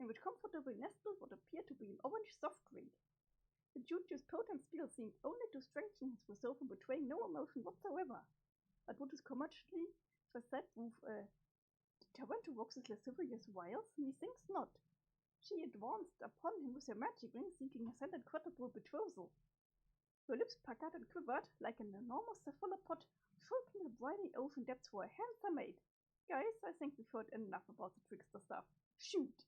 in which comfortably nestled what appeared to be an orange soft drink. The juju's potent spell seemed only to strengthen his resolve and betray no emotion whatsoever. But would his commercially facade with Taranturox's lascivious wiles? Methinks not. She advanced upon him with her magic ring, seeking a sad and incredible betrothal. Her lips puckered and quivered like an enormous cephalopod, choking the briny ocean depths for a handsome maid. Guys, I think we've heard enough about the trickster stuff. Shoot!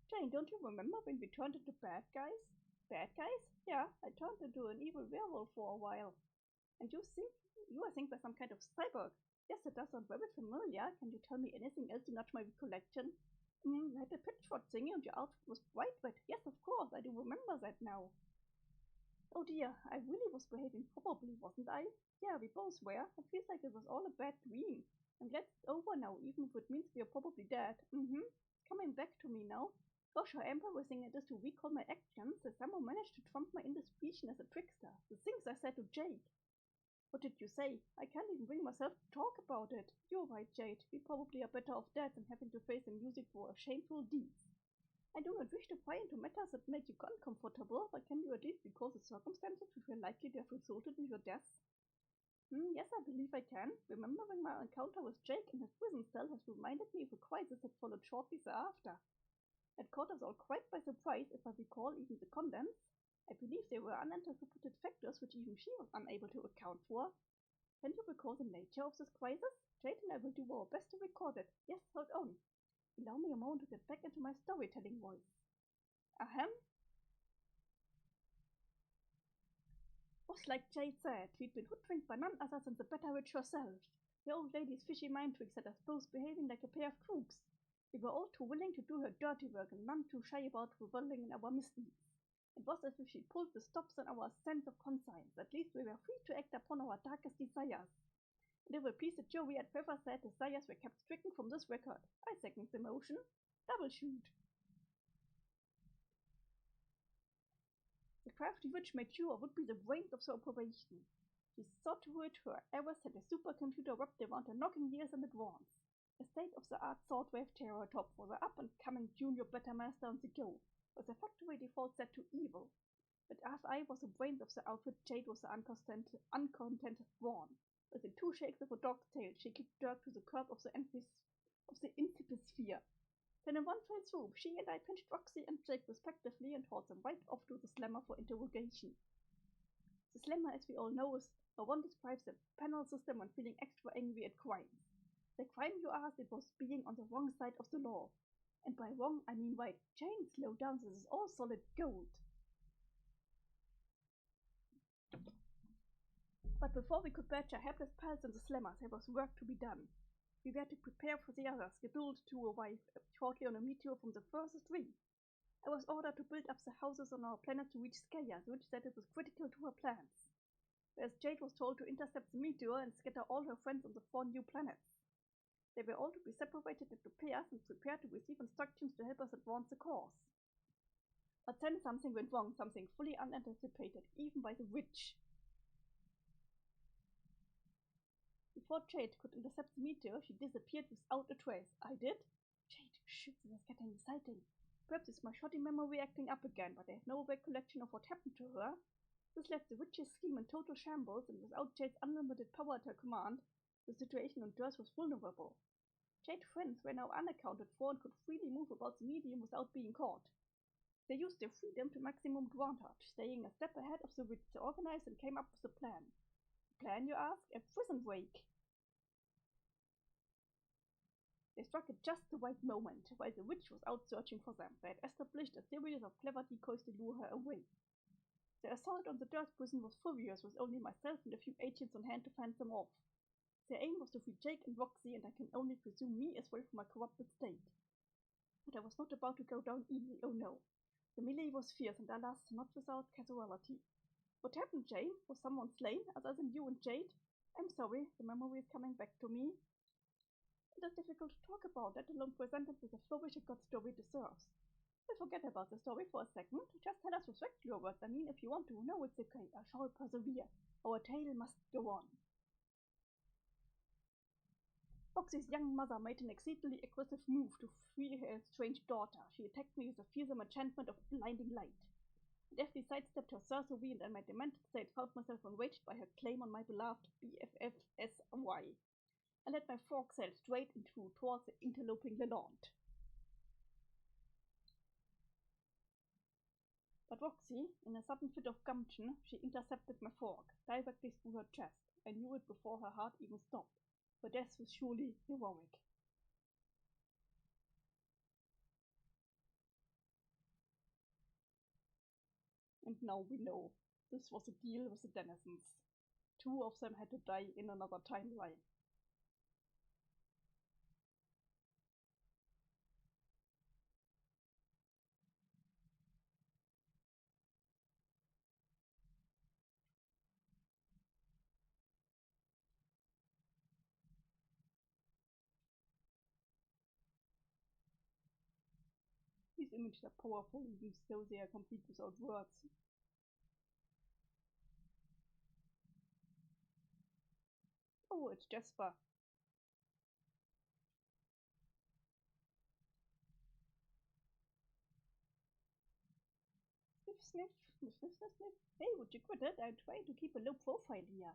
Jane, don't you remember when we turned into bad guys? Bad guys? Yeah, I turned into an evil werewolf for a while. And you I think, were some kind of cyborg. Yes, it does sound very familiar. Can you tell me anything else to nudge my recollection? You had a pitchfork thingy and your outfit was bright red. Yes, of course, I do remember that now. Oh dear, I really was behaving probably, wasn't I? Yeah, we both were. It feels like it was all a bad dream. I'm glad it's over now, even if it means we are probably dead. It's coming back to me now. Gosh, how embarrassing it is to recall my actions. I somehow managed to trump my indiscretion as a trickster. The things I said to Jake. What did you say? I can't even bring myself to talk about it. You're right, Jade. We probably are better off dead than having to face the music for our shameful deeds. I do not wish to pry into matters that make you uncomfortable, but can you at least recall the circumstances which were likely to have resulted in your death? Yes, I believe I can. Remembering my encounter with Jake in his prison cell has reminded me of a crisis that followed shortly thereafter. It caught us all quite by surprise, if I recall even the contents. I believe there were unanticipated factors which even she was unable to account for. Can you recall the nature of this crisis? Jade and I will do our best to record it. Yes, hold on. Allow me a moment to get back into my storytelling voice. Ahem. Was like Jade said, we'd been hoodwinked by none other than the Better Witch herself. The old lady's fishy mind tricks had us both behaving like a pair of crooks. We were all too willing to do her dirty work and none too shy about reveling in our misdeeds. It was as if she pulled the stops on our sense of conscience. At least we were free to act upon our darkest desires. And if it pleased the jury, I'd prefer said desires were kept stricken from this record. I second the motion. Double shoot. The crafty witch made sure would be the brains of the operation. She saw to it her errors had a supercomputer wrapped around her knocking years in advance. A state-of-the-art sword-wave terror top for the up-and-coming junior Bettermaster on the go, with a factory default set to evil. But as I was the brains of the outfit, Jade was the uncontent Vaughn. Within 2 shakes of a dog's tail, she kicked Dirk to the curb of the incipient sphere. Then in one fell swoop, she and I pinched Roxy and Jake respectively and hauled them right off to the Slammer for interrogation. The Slammer, as we all know, is how one describes the panel system when feeling extra angry at crimes. The crime, you asked, it was being on the wrong side of the law. And by wrong, I mean right. Jane, slow down, this is all solid gold. But before we could badge our helpless pals and the slammers, there was work to be done. We were to prepare for the others, scheduled to arrive shortly on a meteor from the furthest rim. I was ordered to build up the houses on our planet to reach Skaya, which said it was critical to her plans. Whereas Jade was told to intercept the meteor and scatter all her friends on the 4 new planets. They were all to be separated into pairs and prepared to receive instructions to help us advance the course. But then something went wrong, something fully unanticipated, even by the witch. Before Jade could intercept the meteor, she disappeared without a trace. I did? Jade, shit, this is getting exciting. Perhaps it's my shoddy memory acting up again, but I have no recollection of what happened to her. This left the witch's scheme in total shambles, and without Jade's unlimited power at her command, the situation on Earth was vulnerable. Jade's friends were now unaccounted for and could freely move about the medium without being caught. They used their freedom to maximum advantage, staying a step ahead of the witch. They organized and came up with a plan. A plan, you ask? A prison break. They struck at just the right moment, while the witch was out searching for them. They had established a series of clever decoys to lure her away. The assault on the dirt prison was furious, with only myself and a few agents on hand to fend them off. Their aim was to free Jake and Roxy, and I can only presume me as well from my corrupted state. But I was not about to go down easily, oh no. The melee was fierce, and alas, not without casualty. What happened, Jane? Was someone slain, other than you and Jade? I'm sorry, the memory is coming back to me. It is difficult to talk about, let alone present it with a flourish a god story deserves. We'll forget about the story for a second. Just tell us with regular words. I mean, if you want to. No, it's okay. I shall persevere. Our tale must go on. Roxy's young mother made an exceedingly aggressive move to free her estranged daughter. She attacked me with a fearsome enchantment of blinding light. I deftly sidestepped her sorcery, and in my demented state found myself enraged by her claim on my beloved BFF SY. I let my fork sail straight towards the interloping Lalonde. But Roxy, in a sudden fit of gumption, she intercepted my fork, directly through her chest. I knew it before her heart even stopped. Her death was surely heroic. And now we know. This was a deal with the denizens. 2 of them had to die in another timeline. These images are powerful, even though they are complete without words. Oh, it's Jasper. Sniff, sniff, sniff, sniff, sniff, sniff. Hey, would you quit it? I'm trying to keep a low profile here.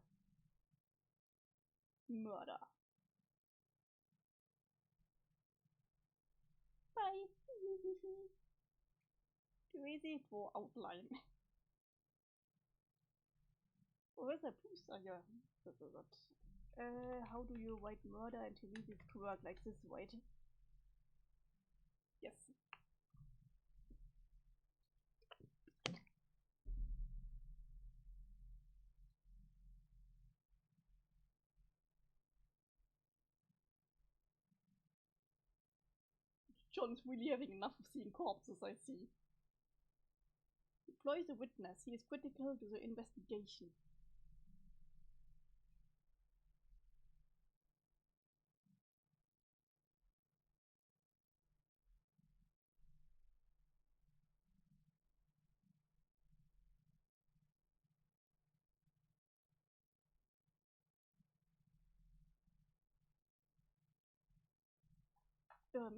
Murder. Bye. Too easy for outline. Where's the booster? Yeah. How do you write murder and too easy to work like this, right? Yes. John's really having enough of seeing corpses, I see. Deploy the witness. He is critical to the investigation.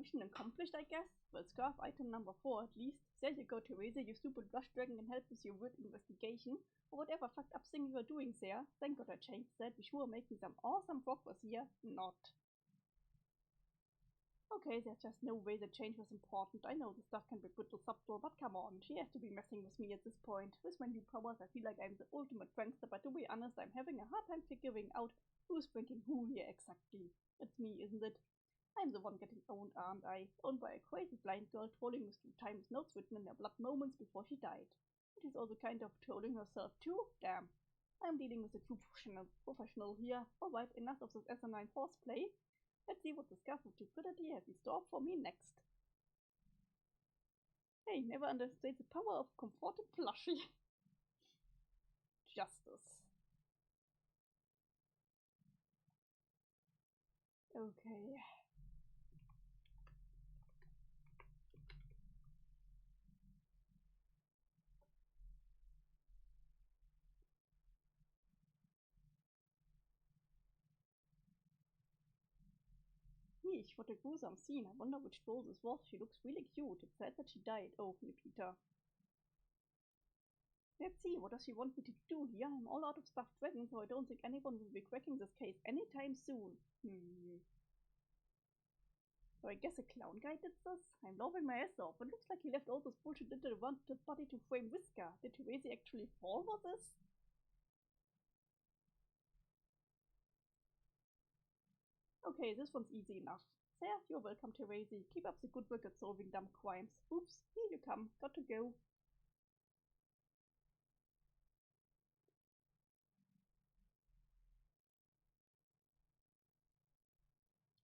Mission accomplished, I guess. Well, scarf item number 4 at least. There you go, Teresa, you stupid brush dragon can help with your weird investigation. Or whatever fucked up thing you were doing there. Thank God I changed that. Be sure making some awesome progress here. Not. Okay, there's just no way the change was important. I know the stuff can be brittle subtle, but come on, she has to be messing with me at this point. With my new powers, I feel like I'm the ultimate prankster, but to be honest, I'm having a hard time figuring out who's pranking who here exactly. It's me, isn't it? I'm the one getting owned, aren't I? Owned by a crazy blind girl trolling with 2 times notes written in her blood moments before she died. And she's also kind of trolling herself too? Damn. I'm dealing with a true professional here. Alright, enough of this asinine horseplay. Let's see what the Scarf of Stupidity has in store for me next. Hey, never underestimate the power of comforted plushie. Justice. Okay. Yeesh, what a gruesome scene. I wonder which troll this was. She looks really cute. It's sad that she died. Oh, Peter. Let's see, what does she want me to do here? I'm all out of stuffed dragons, so I don't think anyone will be cracking this case anytime soon. So I guess a clown guy did this? I'm laughing my ass off. It looks like he left all this bullshit into the wanted body to frame Whisker. Did Therese actually fall for this? Okay, this one's easy enough. There, you're welcome, Therese. Keep up the good work at solving dumb crimes. Oops, here you come. Got to go.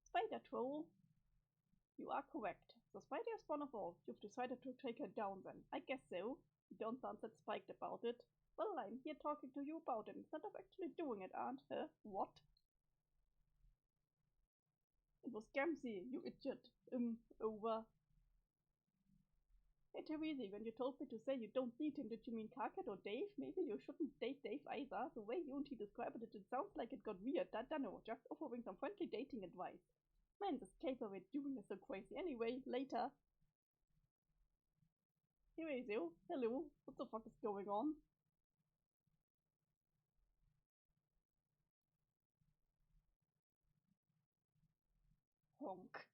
Spider troll. You are correct. The spider is one of all. You've decided to take her down then. I guess so. You don't sound that spiked about it. Well, I'm here talking to you about it instead of actually doing it, aren't I? What? It was Gamsey, you idiot. Over. Hey Therese, when you told me to say you don't need him, did you mean Karkat or Dave? Maybe you shouldn't date Dave either. The way you and he described it, it sounds like it got weird. Dunno, just offering some friendly dating advice. Man, this caper we're doing is so crazy. Anyway, later. Therese, hello. What the fuck is going on? Honk.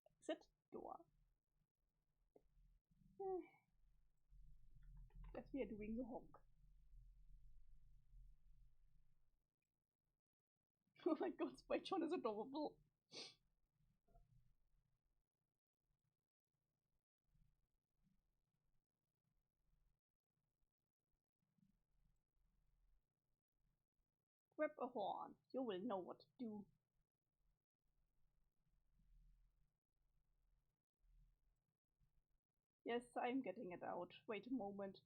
Exit door. Guess we are doing the honk. Oh my god, Spike John is adorable. Grab a horn. You will know what to do. Yes, I'm getting it out. Wait a moment.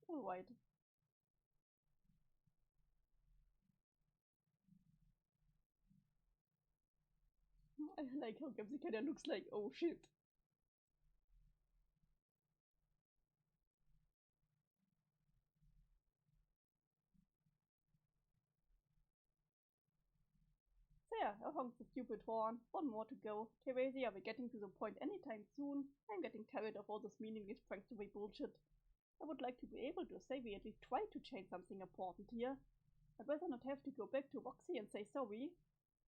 Alright. I like how Gamsey kinda looks like, oh shit. There, I honked the stupid horn. One more to go. Therese, are we getting to the point anytime soon? I'm getting tired of all this meaningless prankstaway bullshit. I would like to be able to say we at least tried to change something important here. I'd rather not have to go back to Roxy and say sorry.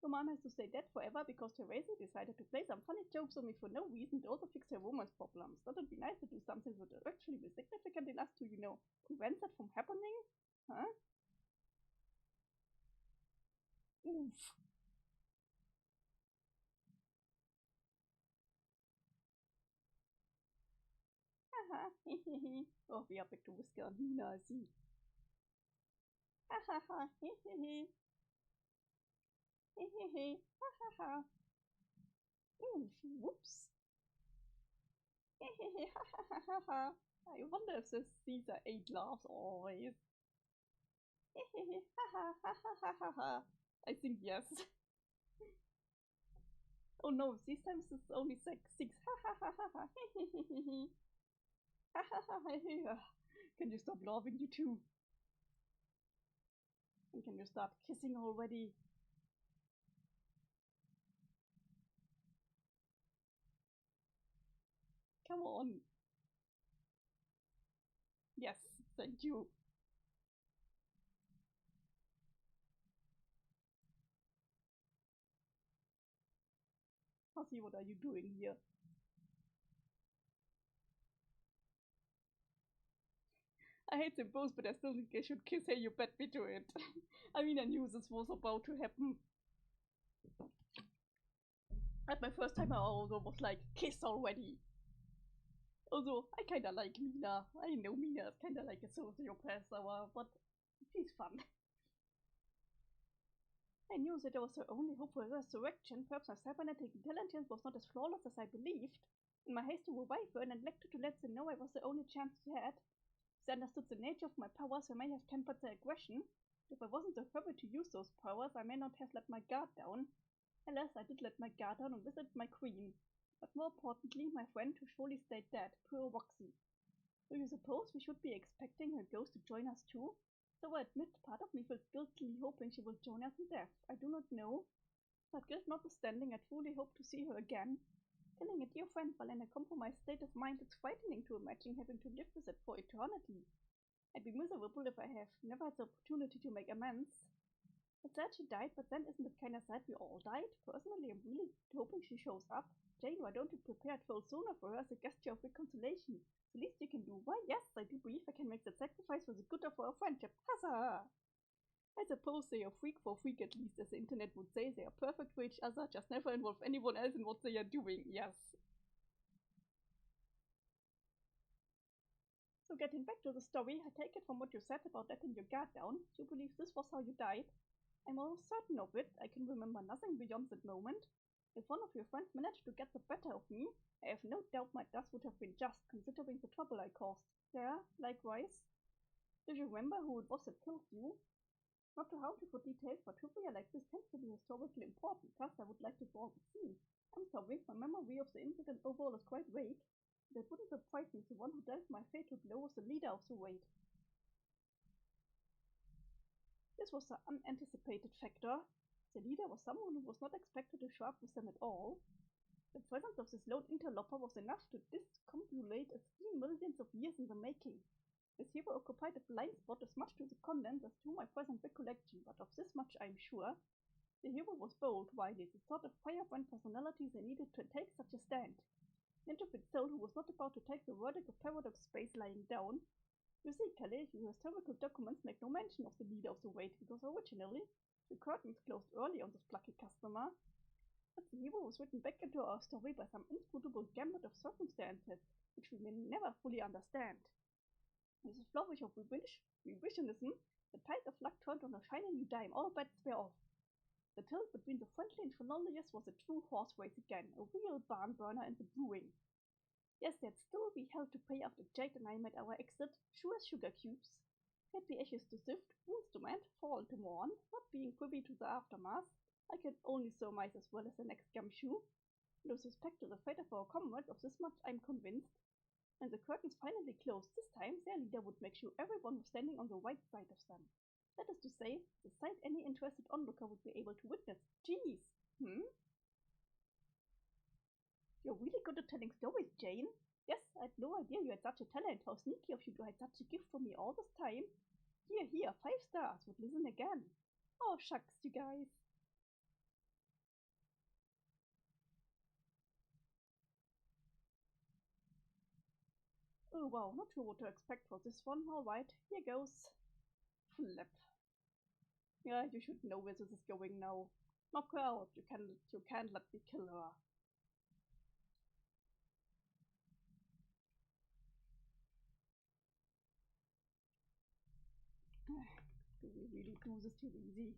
Your mom has to stay dead forever because Therese decided to play some funny jokes on me for no reason to also fix her romance problems. That would be nice to do something that would actually be significant enough to, you know, prevent that from happening? Huh? Oof. Haha, hehehe. Oh, we are back to Whisker and Nina, I see. Hahaha, hehehe. Hehehe, hahaha. Oof, whoops. Hehehe, hahaha. I wonder if these are 8 laughs always. Hehehe, hahaha. I think yes. Oh no, these times it's only 6. Can you stop laughing, you two? And can you start kissing already? Come on. Yes, thank you. Hussy, what are you doing here? I hate them both, but I still think they should kiss. Hey, you bet me to it. I mean, I knew this was about to happen. At my first time, I also was like, kiss already. Although, I kinda like Mina. I know Mina is kinda like a sociopath, but she's fun. I knew that I was the only hope for resurrection. Perhaps my cybernetic intelligence was not as flawless as I believed. In my haste to revive her and neglected to let them know I was the only chance she had, they understood the nature of my powers and may have tempered their aggression. If I wasn't so fervent to use those powers, I may not have let my guard down. Alas, I did let my guard down and visited my queen. But more importantly, my friend who surely stayed dead, poor Roxy. Do you suppose we should be expecting her ghost to join us too? Though I admit, part of me feels guiltily hoping she will join us in death. I do not know. But guilt notwithstanding, I truly hope to see her again. Killing a dear friend while in a compromised state of mind is frightening to imagine having to live with it for eternity. I'd be miserable if I have never had the opportunity to make amends. I'm sad she died, but then isn't it kinda sad we all died? Personally, I'm really hoping she shows up. Jane, why don't you prepare a full sooner for her as a gesture of reconciliation? The least you can do. Why, yes, I do believe I can make that sacrifice for the good of our friendship. Huzzah! I suppose they are freak for freak, at least, as the internet would say. They are perfect for each other, just never involve anyone else in what they are doing. Yes. So getting back to the story, I take it from what you said about letting your guard down. You believe this was how you died? I'm almost certain of it. I can remember nothing beyond that moment. If one of your friends managed to get the better of me, I have no doubt my death would have been just, considering the trouble I caused. Yeah, likewise. Do you remember who it was that killed you? Not to hound you for details, but trivia like this tends to be historically important, thus I would like to draw the scene. I'm sorry, my memory of the incident overall is quite vague, but it wouldn't surprise me if the one who dealt my fatal blow was the leader of the raid. This was the unanticipated factor. The leader was someone who was not expected to show up with them at all. The presence of this lone interloper was enough to discombobulate a scheme millions of years in the making. This hero occupied a blind spot as much to the contents as to my present recollection, but of this much I am sure. The hero was bold, wily, the sort of firebrand personality they needed to take such a stand. An intrepid soul who was not about to take the verdict of paradox space lying down. You see, Kelly, your historical documents make no mention of the leader of the raid, because originally, the curtains closed early on this plucky customer. But the hero was written back into our story by some inscrutable gambit of circumstances, which we may never fully understand. With a flourish of revisionism, the tide of luck turned on a shiny new dime. All bets were off. The tilt between the friendly and felonious was a true horse race again, a real barn burner in the brewing. Yes, there'd still be hell to pay after Jade and I made our exit, sure as sugar cubes. Had the ashes to sift, wounds to mend, fall to mourn, not being privy to the aftermath, I can only surmise as well as the next gumshoe. And with respect to the fate of our comrades, of this much I'm convinced. When the curtains finally closed this time, their leader would make sure everyone was standing on the right side of them. That is to say, the sight any interested onlooker would be able to witness. Jeez! You're really good at telling stories, Jane. Yes, I had no idea you had such a talent. How sneaky of you to hide such a gift from me all this time. Here, 5 stars. Would listen again. Oh, shucks, you guys. Oh wow, not sure what to expect for this one. Alright, here goes. Flip. Yeah, you should know where this is going now. Knock her out. You can't let me kill her. Do we really do this too easy?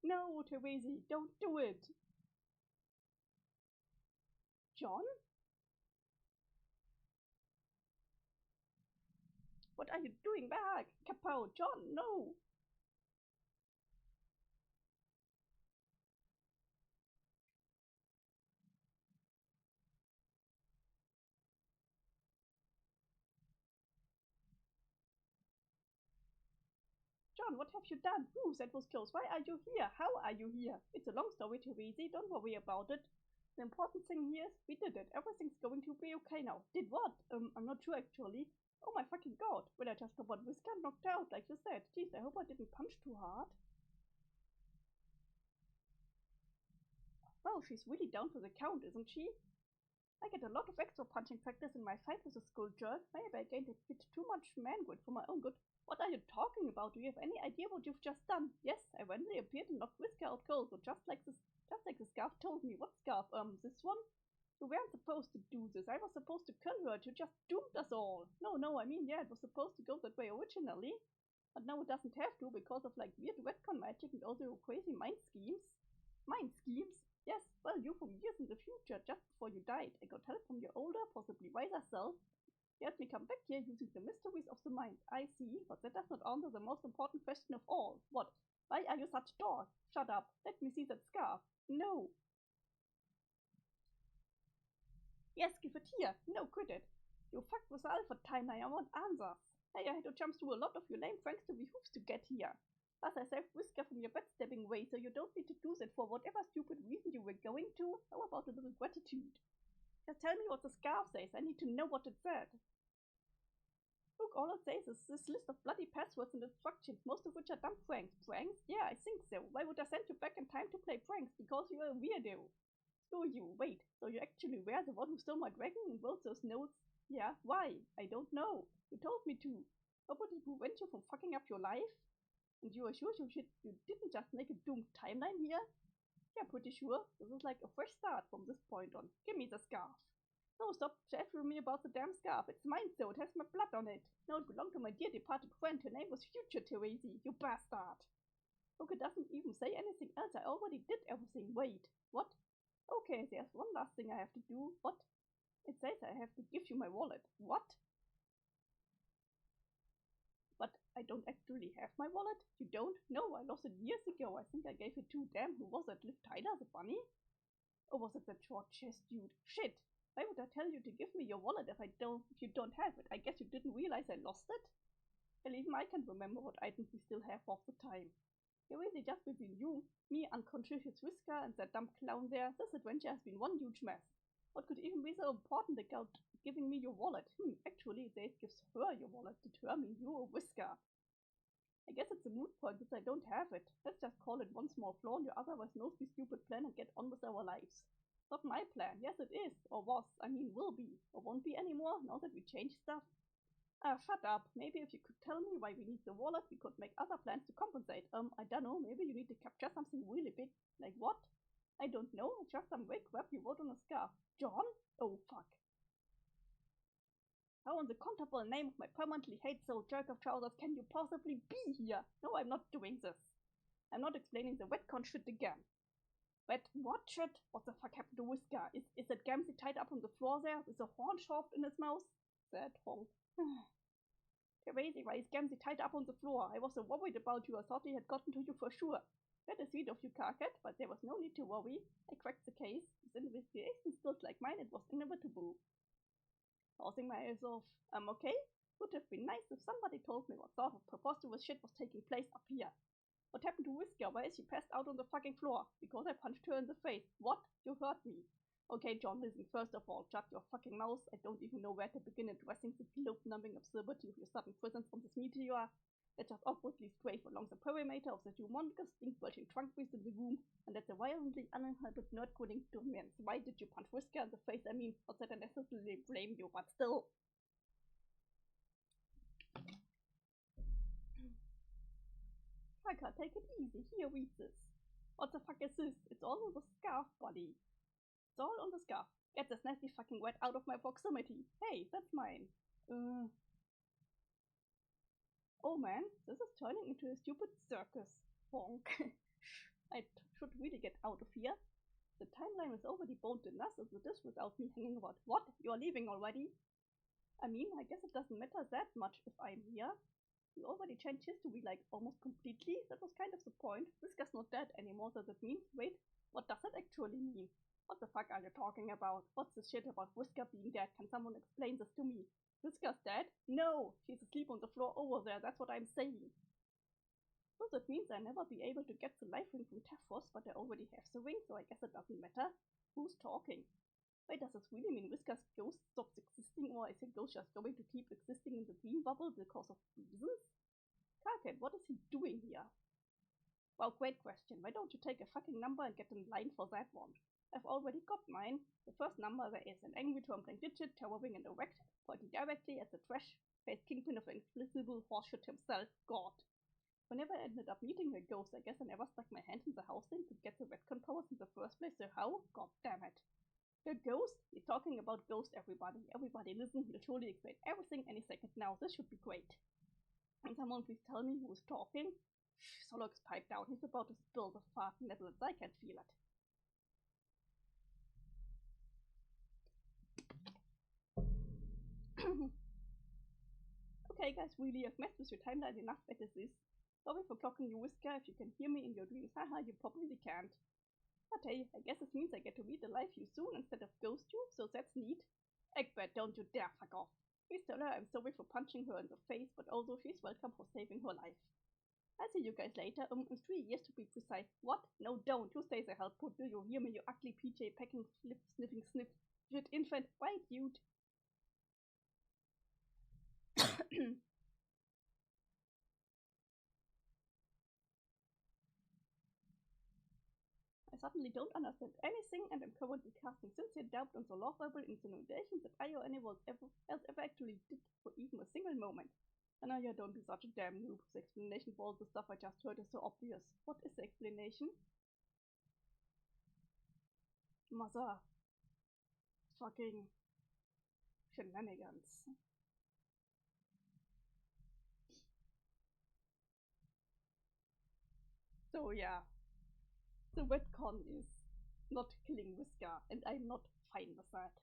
No, Teresi, don't do it! John? What are you doing back? Kapow, John, no! John, what have you done? Ooh, that was close. Why are you here? How are you here? It's a long story, Teresi. Don't worry about it. The important thing here is we did it. Everything's going to be okay now. Did what? I'm not sure actually. Oh my fucking god. Well, I just got one whisker knocked out, like you said. Jeez, I hope I didn't punch too hard. Well, she's really down for the count, isn't she? I get a lot of extra punching practice in my fight with the school jerk. Maybe I gained a bit too much man-grit for my own good. What are you talking about? Do you have any idea what you've just done? Yes, I randomly appeared and knocked Whisker out cold, so just like the scarf told me. What scarf? This one? You weren't supposed to do this. I was supposed to kill her. You just doomed us all. No, I mean, yeah, it was supposed to go that way originally. But now it doesn't have to because of like weird retcon magic and all the crazy mind schemes. Mind schemes? Yes, well, you from years in the future, just before you died. I got help from your older, possibly wiser self. You helped me come back here using the mysteries of the mind. I see, but that does not answer the most important question of all. What? Why are you such a dog? Shut up. Let me see that scarf. No. Yes, give it here. No, quit it. You fucked with the Alpha timeline. I want answers. Hey, I had to jump through a lot of your lame pranks to be hoops to get here. Plus, I saved Whisker from your backstabbing way, so you don't need to do that for whatever stupid reason you were going to. How about a little gratitude? Just tell me what the scarf says. I need to know what it said. Look, all it says is this list of bloody passwords and instructions, most of which are dumb pranks. Pranks? Yeah, I think so. Why would I send you back in time to play pranks? Because you're a weirdo. Screw you. Wait, so you actually were the one who stole my dragon and wrote those notes? Yeah, why? I don't know. You told me to. Nobody prevent you from fucking up your life? And you are sure you didn't just make a doomed timeline here? Yeah, pretty sure. This is like a fresh start from this point on. Give me the scarf. No, stop chattering me about the damn scarf. It's mine, so it has my blood on it. No, it belonged to my dear departed friend. Her name was Future Teresi, you bastard. Look, it doesn't even say anything else. I already did everything. Wait, what? Okay, there's one last thing I have to do. What? It says I have to give you my wallet. What? But I don't actually have my wallet? You don't? No, I lost it years ago. I think I gave it to, damn, who was that? Liv Tyler, the bunny? Or was it that short chest dude? Shit! Why would I tell you to give me your wallet if you don't have it? I guess you didn't realize I lost it? Well, even I can't remember what items we still have half the time. Really, just between you, me, unconscious Whisker, and that dumb clown there, this adventure has been one huge mess. What could even be so important about giving me your wallet? Actually, Dave gives her your wallet. Did her mean you or Whisker? I guess it's a moot point since I don't have it. Let's just call it one small flaw in your otherwise mostly stupid plan and get on with our lives. Not my plan. Yes, it is. Or was. I mean, will be. Or won't be anymore now that we changed stuff. Shut up. Maybe if you could tell me why we need the wallet, we could make other plans to compensate. I don't know. Maybe you need to capture something really big. Like what? I don't know. It's just some vague crap you wrote on a scarf. John? Oh, fuck. How in the contemptible name of my permanently hate soul jerk of trousers can you possibly be here? No, I'm not doing this. I'm not explaining the retcon shit again. But what shit? What the fuck happened to Whisker? Is that Gamsey tied up on the floor there with a horn shoved in his mouth? That hole. Crazy, why is Gamsey tied up on the floor? I was so worried about you. I thought he had gotten to you for sure. That is sweet of you, Carcat, but there was no need to worry. I cracked the case. With investigation skills like mine, it was inevitable. Pausing myself. Okay? Would have been nice if somebody told me what sort of preposterous shit was taking place up here. What happened to Whisker? Why is she passed out on the fucking floor? Because I punched her in the face. What? You hurt me. Okay, John, listen, first of all, shut your fucking mouth. I don't even know where to begin addressing the globe-numbing absurdity of your sudden presence on this meteor. Let's just awkwardly strafe along the perimeter of the humongous stink-belching trunk beast in the room, and let the violently uninhibited nerd-quitting dominance. Why did you punch Whisker in the face? I mean, not that I necessarily blame you, but still. Kaka, take it easy. Here, read this. What the fuck is this? It's all on the scarf, buddy. It's all on the scarf. Get this nasty fucking wet out of my proximity. Hey, that's mine. Oh man, this is turning into a stupid circus. Bonk. I should really get out of here. The timeline is already boned enough as it is without me hanging about. What? You're leaving already? I mean, I guess it doesn't matter that much if I'm here. We already changed history like almost completely. That was kind of the point. Whisker's not dead anymore, does it mean? Wait, what does that actually mean? What the fuck are you talking about? What's this shit about Whisker being dead? Can someone explain this to me? Whisker's dead? No! She's asleep on the floor over there, that's what I'm saying. So that means I'll never be able to get the life ring from Tefros, but I already have the ring, so I guess it doesn't matter. Who's talking? Wait, does this really mean Whisker's ghost stops existing, or is her ghost just going to keep existing in the dream bubble because of reasons? Carcat, what is he doing here? Well, great question. Why don't you take a fucking number and get in line for that one? I've already got mine. The first number there is an angry trembling digit towering and erect, pointing directly at the trash-faced kingpin of invisible horseshit himself, God. Whenever I ended up meeting a ghost, I guess I never stuck my hand in the housing to get the retcon powers in the first place, so how? God damn it. The ghost? You're talking about ghost, everybody. Everybody listen, he'll surely explain everything any second now. This should be great. Can someone please tell me who is talking? Shh, Solok's pipe down. He's about to spill the fart Netherlands. I can feel it. Okay guys, really, I've messed with your timeline enough as it is. Sorry for clocking you, Whisker. If you can hear me in your dreams, haha, you probably can't. But hey, I guess this means I get to meet alive you soon instead of ghost you, so that's neat. Egbert, don't you dare fuck off. Please tell her I'm sorry for punching her in the face, but also she's welcome for saving her life. I'll see you guys later, in 3 years to be precise. What? No, don't. You stay the hell put. Do you hear me, you ugly PJ packing, flip, sniffing, sniff, shit infant, white dude? I suddenly don't understand anything, and I'm currently casting sincere doubt on the laughable insinuations that I or anyone else ever actually did for even a single moment. And yeah, don't be such a damn noob. The explanation for all the stuff I just heard is so obvious. What is the explanation? Mother. Fucking shenanigans. So yeah, the retcon is not killing Whisker, and I'm not fine with that.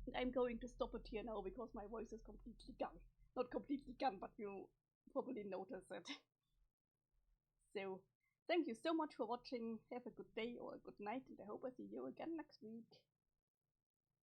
And I'm going to stop it here now because my voice is completely gone. Not completely gone, but you probably noticed it. So, thank you so much for watching. Have a good day or a good night, and I hope I see you again next week.